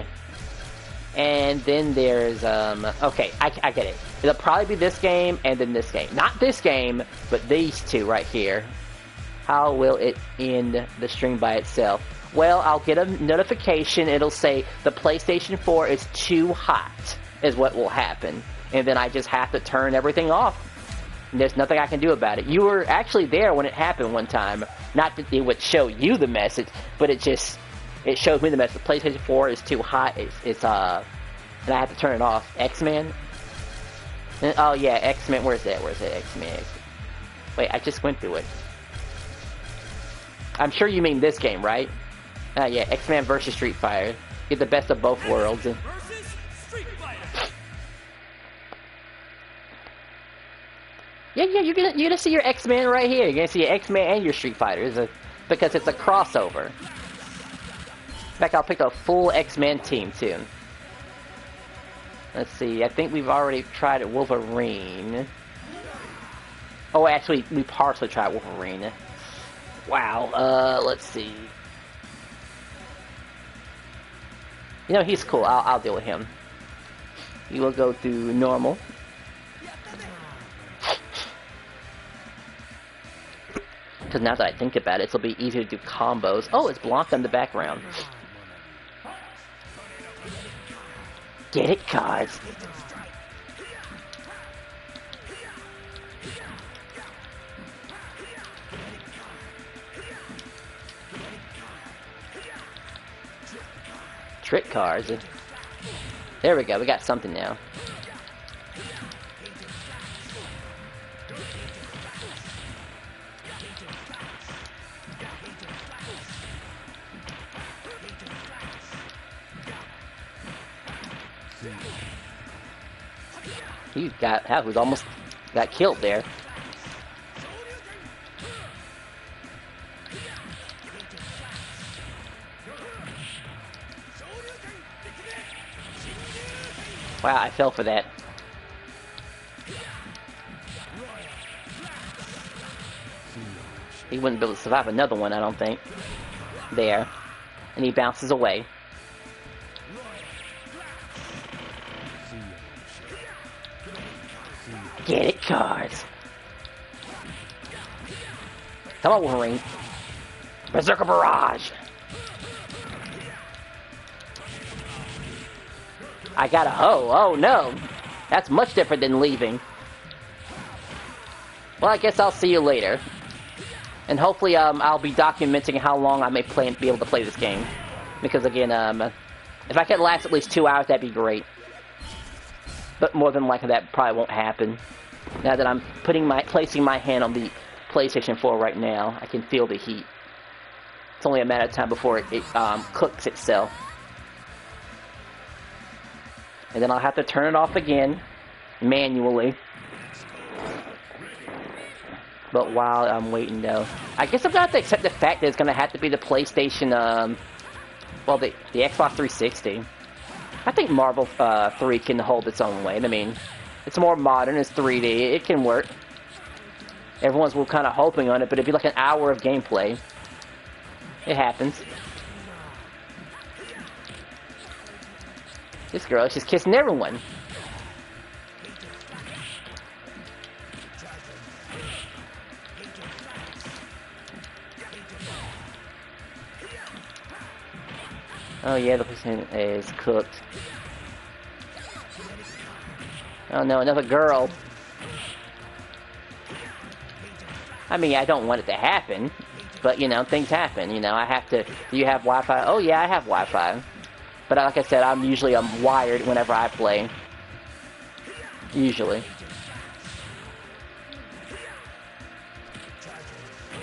And then there's, okay, I get it. It'll probably be this game and then this game. Not this game, but these two right here. How will it end the stream by itself? Well, I'll get a notification. It'll say the PlayStation 4 is too hot, is what will happen. And then I just have to turn everything off. And there's nothing I can do about it. You were actually there when it happened one time. Not that it would show you the message, but it showed me the message. The PlayStation 4 is too hot. And I have to turn it off. X-Men? Oh yeah, X-Men. Where's that? X-Men? Wait, I just went through it. I'm sure you mean this game, right? Yeah, X-Men versus Street Fighter. Get the best of both worlds. Yeah, you're gonna see your X-Men right here. You're gonna see your X-Men and your Street Fighters because it's a crossover. In fact, I'll pick a full X-Men team too. Let's see. I think we've already tried it. Wolverine. Oh, actually, we partially tried Wolverine. Wow. Let's see. You know, he's cool. I'll deal with him. He will go through normal. Because now that I think about it, it'll be easier to do combos. Oh, it's Blanca in the background. Get it, guys? Trick cards. There we go, we got something now. He was almost got killed there. Wow, I fell for that. He wouldn't be able to survive another one, I don't think. There. And he bounces away. Get it, cards. Come on, Wolverine. Berserker Barrage. I got a hoe. Oh no. That's much different than leaving. Well, I guess I'll see you later. And hopefully I'll be documenting how long I may be able to play this game. Because again, if I could last at least 2 hours, that'd be great. But more than likely that probably won't happen. Now that I'm placing my hand on the PlayStation 4 right now, I can feel the heat. It's only a matter of time before it cooks itself. And then I'll have to turn it off again, manually. But while I'm waiting though, I guess I'm gonna have to accept the fact that it's gonna have to be the PlayStation, well, the Xbox 360. I think Marvel 3 can hold its own weight. I mean, it's more modern, it's 3D, it can work. Everyone's kind of hoping on it, but it'd be like an hour of gameplay. It happens. This girl is just kissing everyone. Oh yeah, the person is cooked. Oh no, another girl. I mean, I don't want it to happen, but you know, things happen. You know, I have to. Do you have Wi-Fi? Oh yeah, I have Wi-Fi. But like I said, I'm usually wired whenever I play. Usually.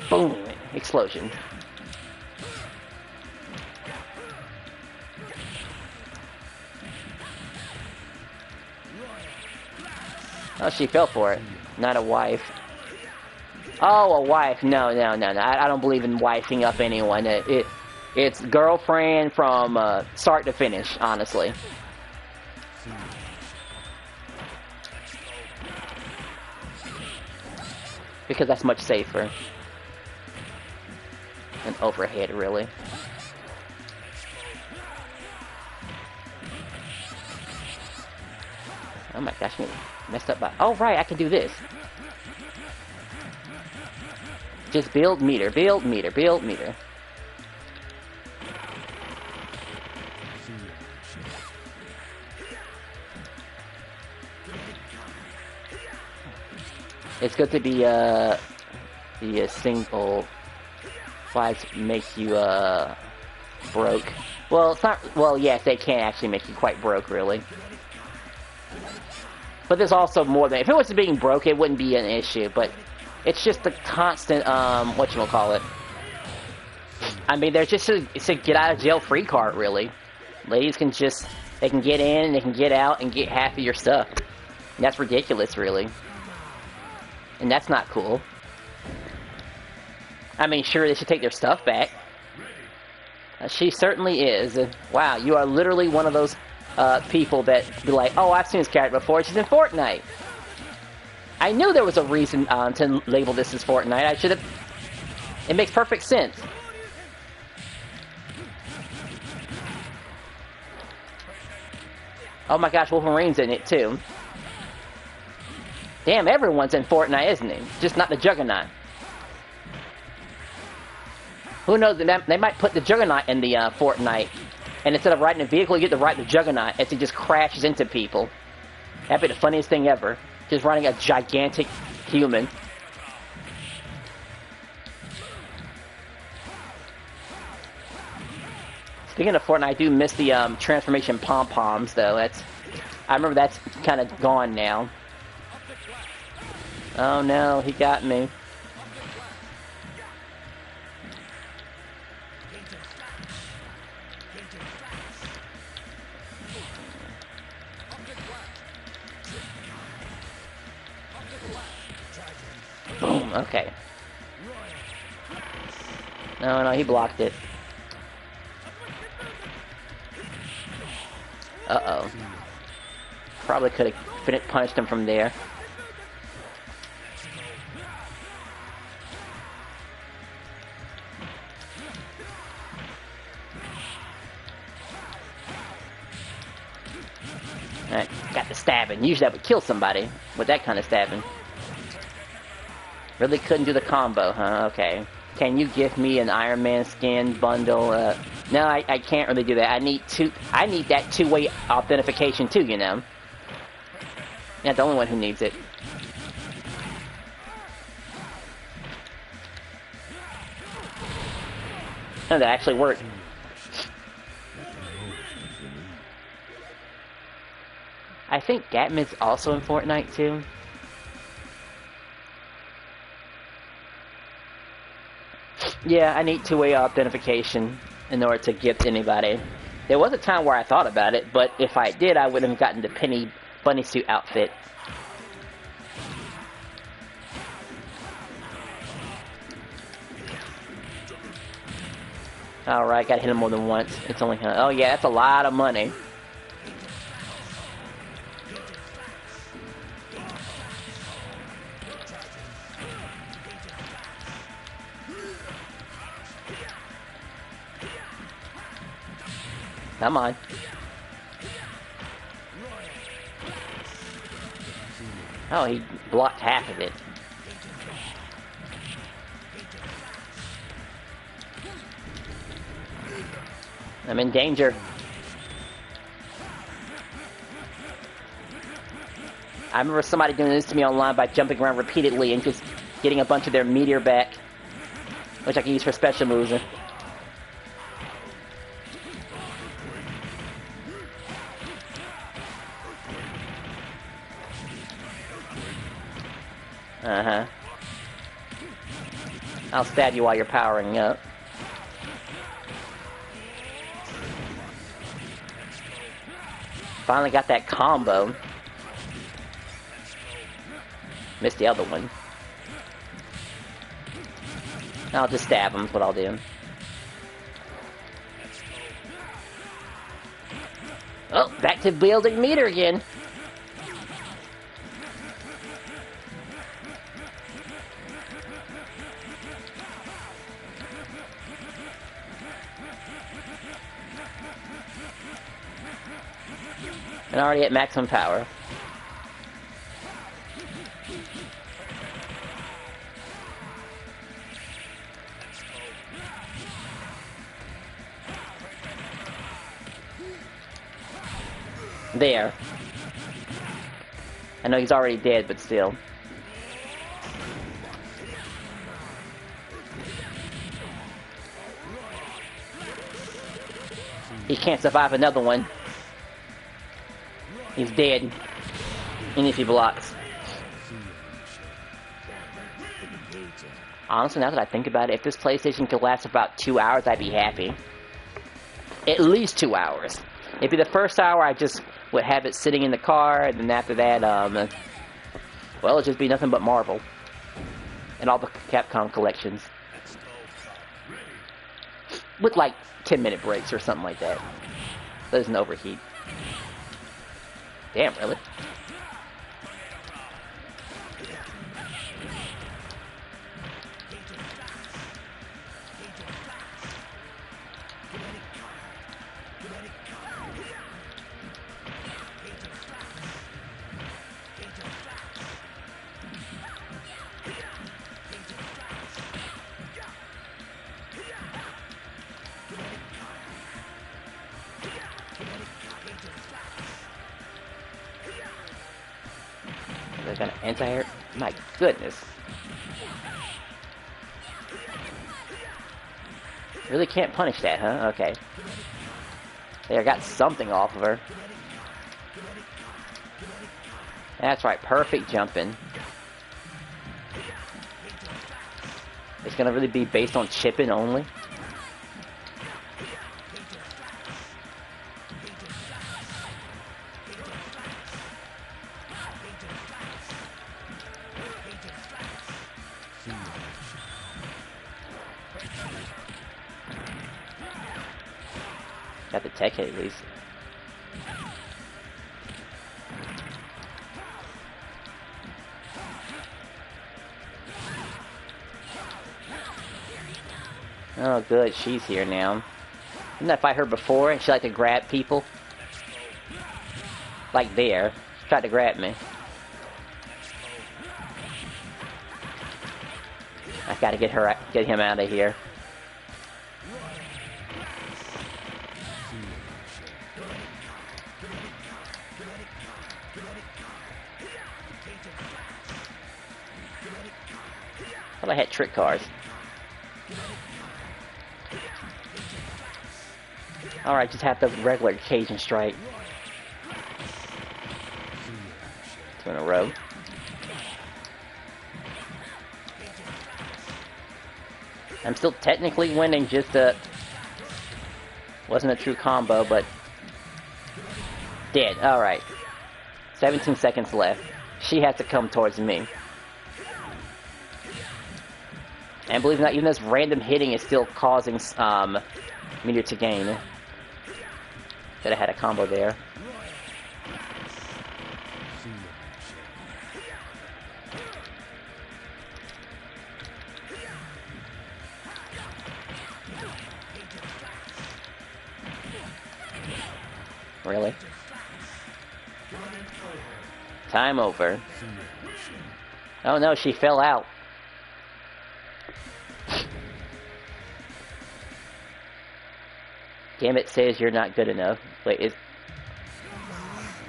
Boom! Explosion. Oh, she fell for it. Not a wife. Oh, a wife. No. I don't believe in wifing up anyone. It's girlfriend from start to finish, honestly. Because that's much safer. An overhead, really. Oh my gosh, I messed up by... Oh, right, I can do this. Just build meter, build meter, build meter. It's good to be a single flags make you broke. Well, it's not. Well, yes, they can actually make you quite broke, really. But there's also more than. If it was being broke, it wouldn't be an issue. But it's just the constant whatchamacallit. I mean, there's just it's a get out of jail free card, really. Ladies can just they can get in, they can get out, and get half of your stuff. And that's ridiculous, really. And that's not cool. I mean, sure, they should take their stuff back. She certainly is. Wow, you are literally one of those people that be like, oh, I've seen this character before, she's in Fortnite. I knew there was a reason to label this as Fortnite. I should have... It makes perfect sense. Oh my gosh, Wolverine's in it, too. Damn, everyone's in Fortnite, isn't he? Just not the Juggernaut. Who knows? They might put the Juggernaut in the Fortnite, and instead of riding a vehicle, you get to ride the Juggernaut as he just crashes into people. That'd be the funniest thing ever. Just riding a gigantic human. Speaking of Fortnite, I do miss the transformation pom-poms, though. I remember that's kind of gone now. Oh no, he got me. Boom, okay. No, he blocked it. Uh-oh. Probably could have punished him from there. Alright, got the stabbing. Usually that would kill somebody with that kind of stabbing. Really couldn't do the combo, huh? Okay. Can you give me an Iron Man skin bundle? No, I can't really do that. I need that two-way authentication too, you know. Not the only one who needs it. No, that actually worked. I think Gatman's also in Fortnite too. Yeah, I need two-way authentication in order to gift anybody. There was a time where I thought about it, but if I did, I would have gotten the Penny Bunny suit outfit. Alright, gotta hit him more than once. It's only... Oh yeah, that's a lot of money. Come on. Oh, he blocked half of it. I'm in danger. I remember somebody doing this to me online by jumping around repeatedly and just getting a bunch of their meteor back, which I can use for special moves. Uh-huh. I'll stab you while you're powering up. Finally got that combo. Missed the other one. I'll just stab him, is what I'll do. Oh, back to building meter again. And already at maximum power. There. I know he's already dead, but still. He can't survive another one. He's dead. Even if he blocks. Honestly, now that I think about it, if this PlayStation could last about 2 hours, I'd be happy. At least 2 hours. It'd be the first hour I just would have it sitting in the car, and then after that, well, it'd just be nothing but Marvel. And all the Capcom collections. With like 10-minute breaks or something like that. That doesn't overheat. Damn, really? I got an anti-air. My goodness. Really can't punish that, huh? Okay. There, I got something off of her. That's right, perfect jumping. It's gonna really be based on chipping only. Got the tech hit at least. Oh good, she's here now. Didn't I fight her before and she liked to grab people? Like there. She tried to grab me. I gotta get him out of here. I thought I had trick cards. Alright, just have the regular Cajun strike. 2 in a row. I'm still technically winning, just wasn't a true combo, but dead. Alright. 17 seconds left. She has to come towards me. And believe it or not, even this random hitting is still causing meter to gain. That I had a combo there. Really? Time over. Oh no, she fell out. Gambit says you're not good enough. Wait,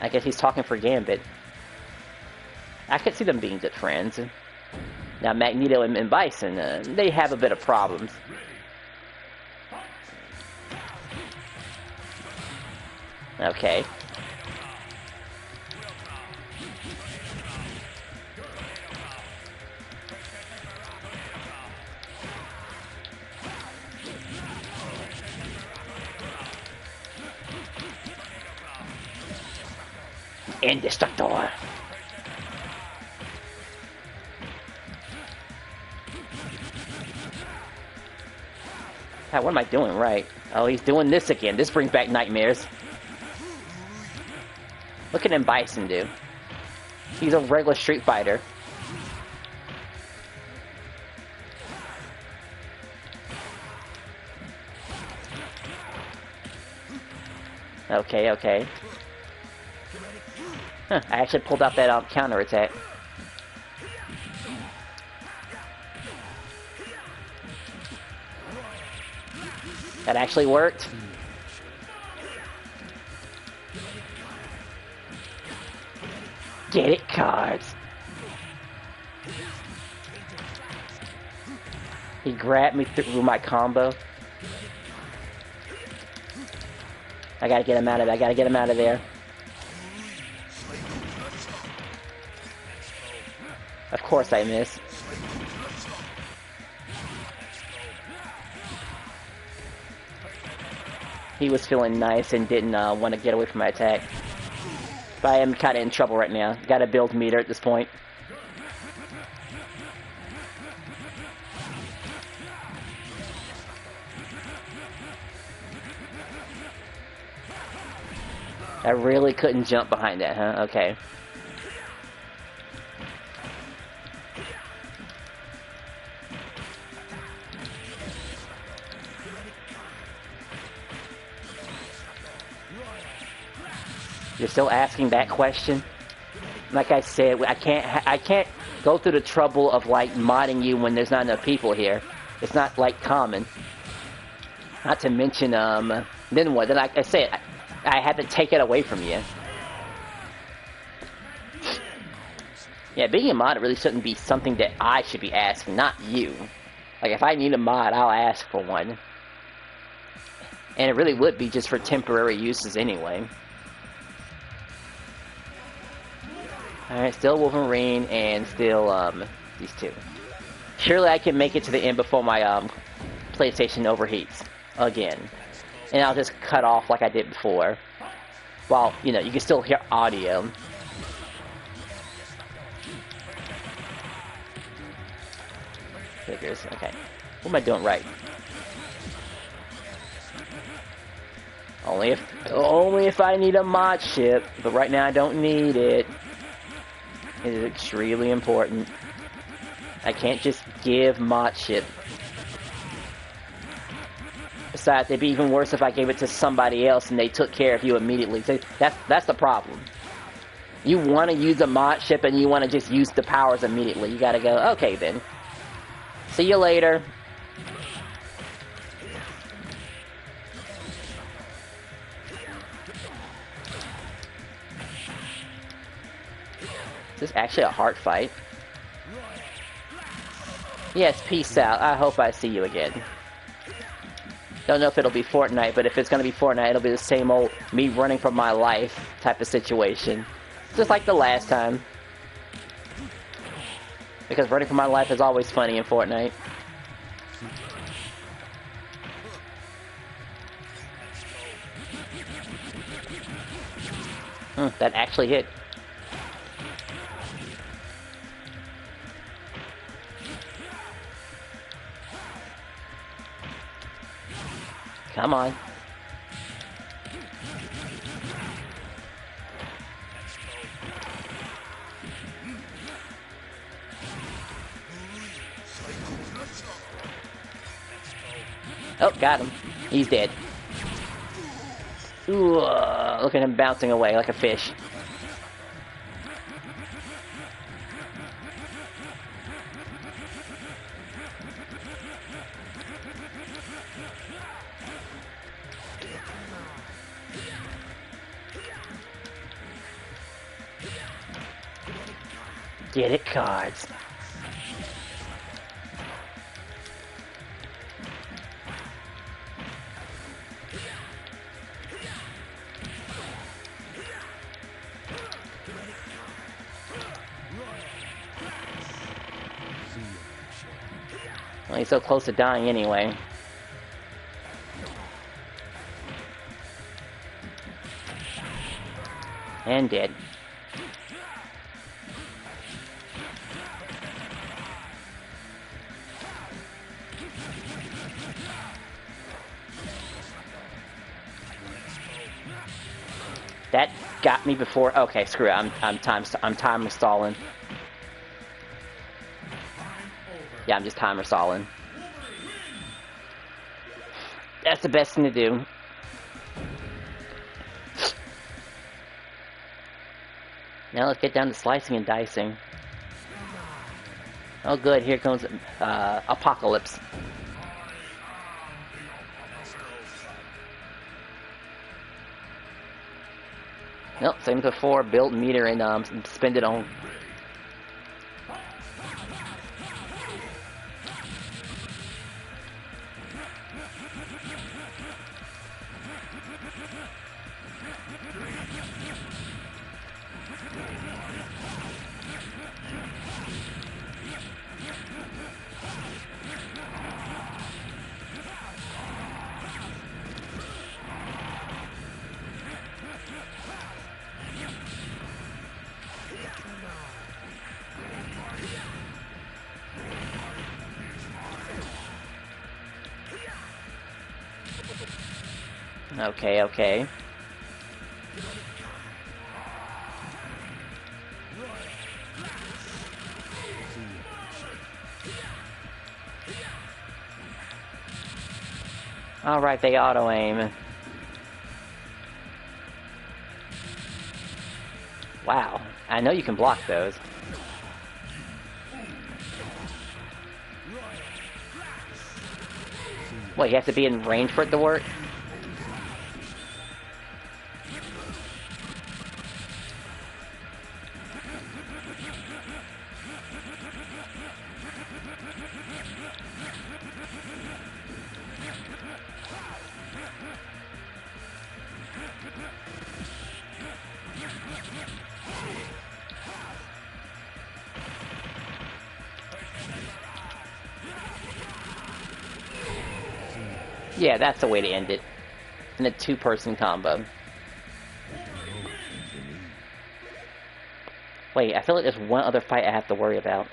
I guess he's talking for Gambit. I could see them being good friends. Now Magneto and Bison, they have a bit of problems. Okay. Indestructor. God, what am I doing right? Oh, he's doing this again. This brings back nightmares. Look at him Bison do. He's a regular Street Fighter. Okay, okay. Huh, I actually pulled out that counter attack. That actually worked. Get it, cards. He grabbed me through my combo. I gotta get him out of there. I gotta get him out of there. Of course I miss. He was feeling nice and didn't want to get away from my attack. But I am kind of in trouble right now. Gotta build meter at this point. I really couldn't jump behind that, huh? Okay. You're still asking that question? Like I said, I can't go through the trouble of like modding you when there's not enough people here. It's not like common. Not to mention, then what? Then like I said, I had to take it away from you. Yeah, being a mod really shouldn't be something that I should be asking, not you. Like if I need a mod, I'll ask for one. And it really would be just for temporary uses anyway. Alright, still Wolverine and still, these two. Surely I can make it to the end before my, PlayStation overheats. Again. And I'll just cut off like I did before. Well, you know, you can still hear audio. Figures, okay. What am I doing right? Only if I need a mod ship, but right now I don't need it. It is extremely important. I can't just give mod ship. Besides, it'd be even worse if I gave it to somebody else and they took care of you immediately. So that's the problem. You want to use a mod ship and you want to just use the powers immediately. You gotta go, okay then. See you later. Is this actually a heart fight? Yes, peace out. I hope I see you again. Don't know if it'll be Fortnite, but if it's gonna be Fortnite, it'll be the same old me running for my life type of situation. Just like the last time. Because running for my life is always funny in Fortnite. That actually hit. Come on. Oh, got him. He's dead. Ooh, look at him bouncing away like a fish. Get it, cards. Well, he's so close to dying anyway. And dead. That got me before. Okay, screw it. I'm timer stalling. Yeah, I'm just timer stalling. That's the best thing to do. Now let's get down to slicing and dicing. Oh good, here comes Apocalypse. Nope, same as before. Build meter and spend it on. Okay, okay. Alright, they auto-aim. Wow, I know you can block those. What, you have to be in range for it to work? Yeah, that's the way to end it. In a two-person combo. Wait, I feel like there's one other fight I have to worry about.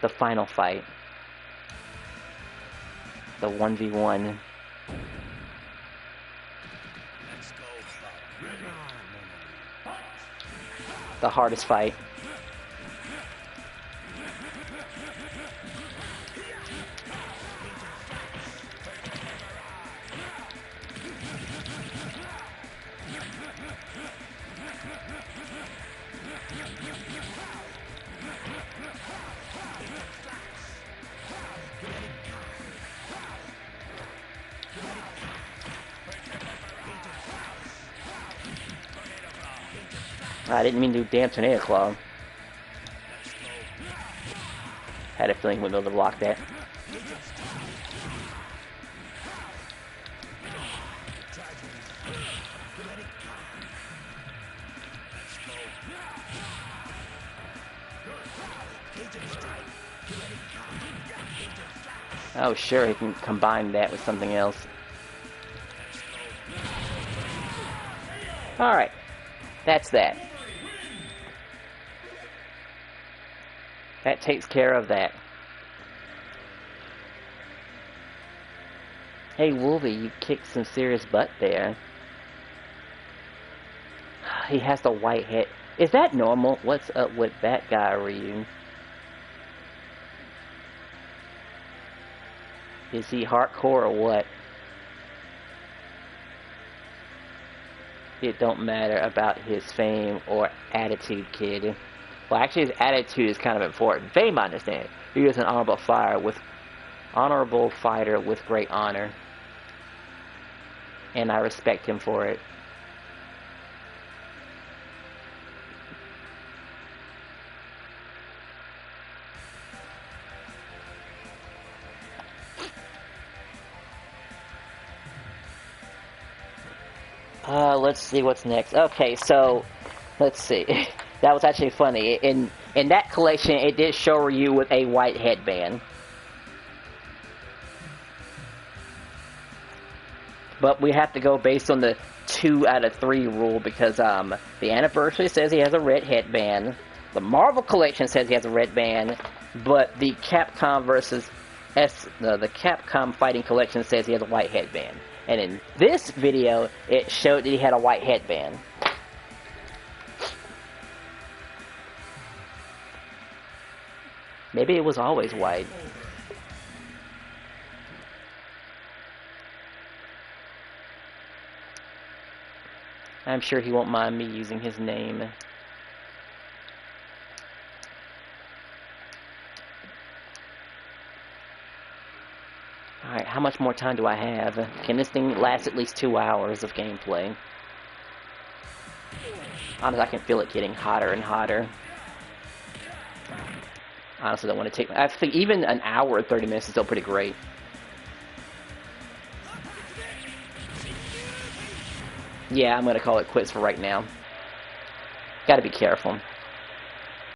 The final fight. The 1v1. The hardest fight. I didn't mean to do damn tornado claw. Had a feeling we wouldn't be able to block that. Oh sure, he can combine that with something else. Alright, that's that. That takes care of that. Hey Wolvie, you kicked some serious butt there. He has the white head. Is that normal? What's up with that guy, Ryu? Is he hardcore or what? It don't matter about his fame or attitude, kid. Well, actually, his attitude is kind of important. Fame, I understand. He is an honorable fighter with great honor, and I respect him for it. Let's see what's next. Okay, so let's see. That was actually funny. In that collection, it did show Ryu with a white headband. But we have to go based on the 2 out of 3 rule because the anniversary says he has a red headband. The Marvel collection says he has a red band, but the Capcom versus the Capcom fighting collection says he has a white headband. And in this video, it showed that he had a white headband. Maybe it was always white. I'm sure he won't mind me using his name. Alright, how much more time do I have? Can this thing last at least 2 hours of gameplay? Honestly, I can feel it getting hotter and hotter. Honestly, don't want to take... I think even an hour or 30 minutes is still pretty great. Yeah, I'm going to call it quits for right now. Gotta be careful.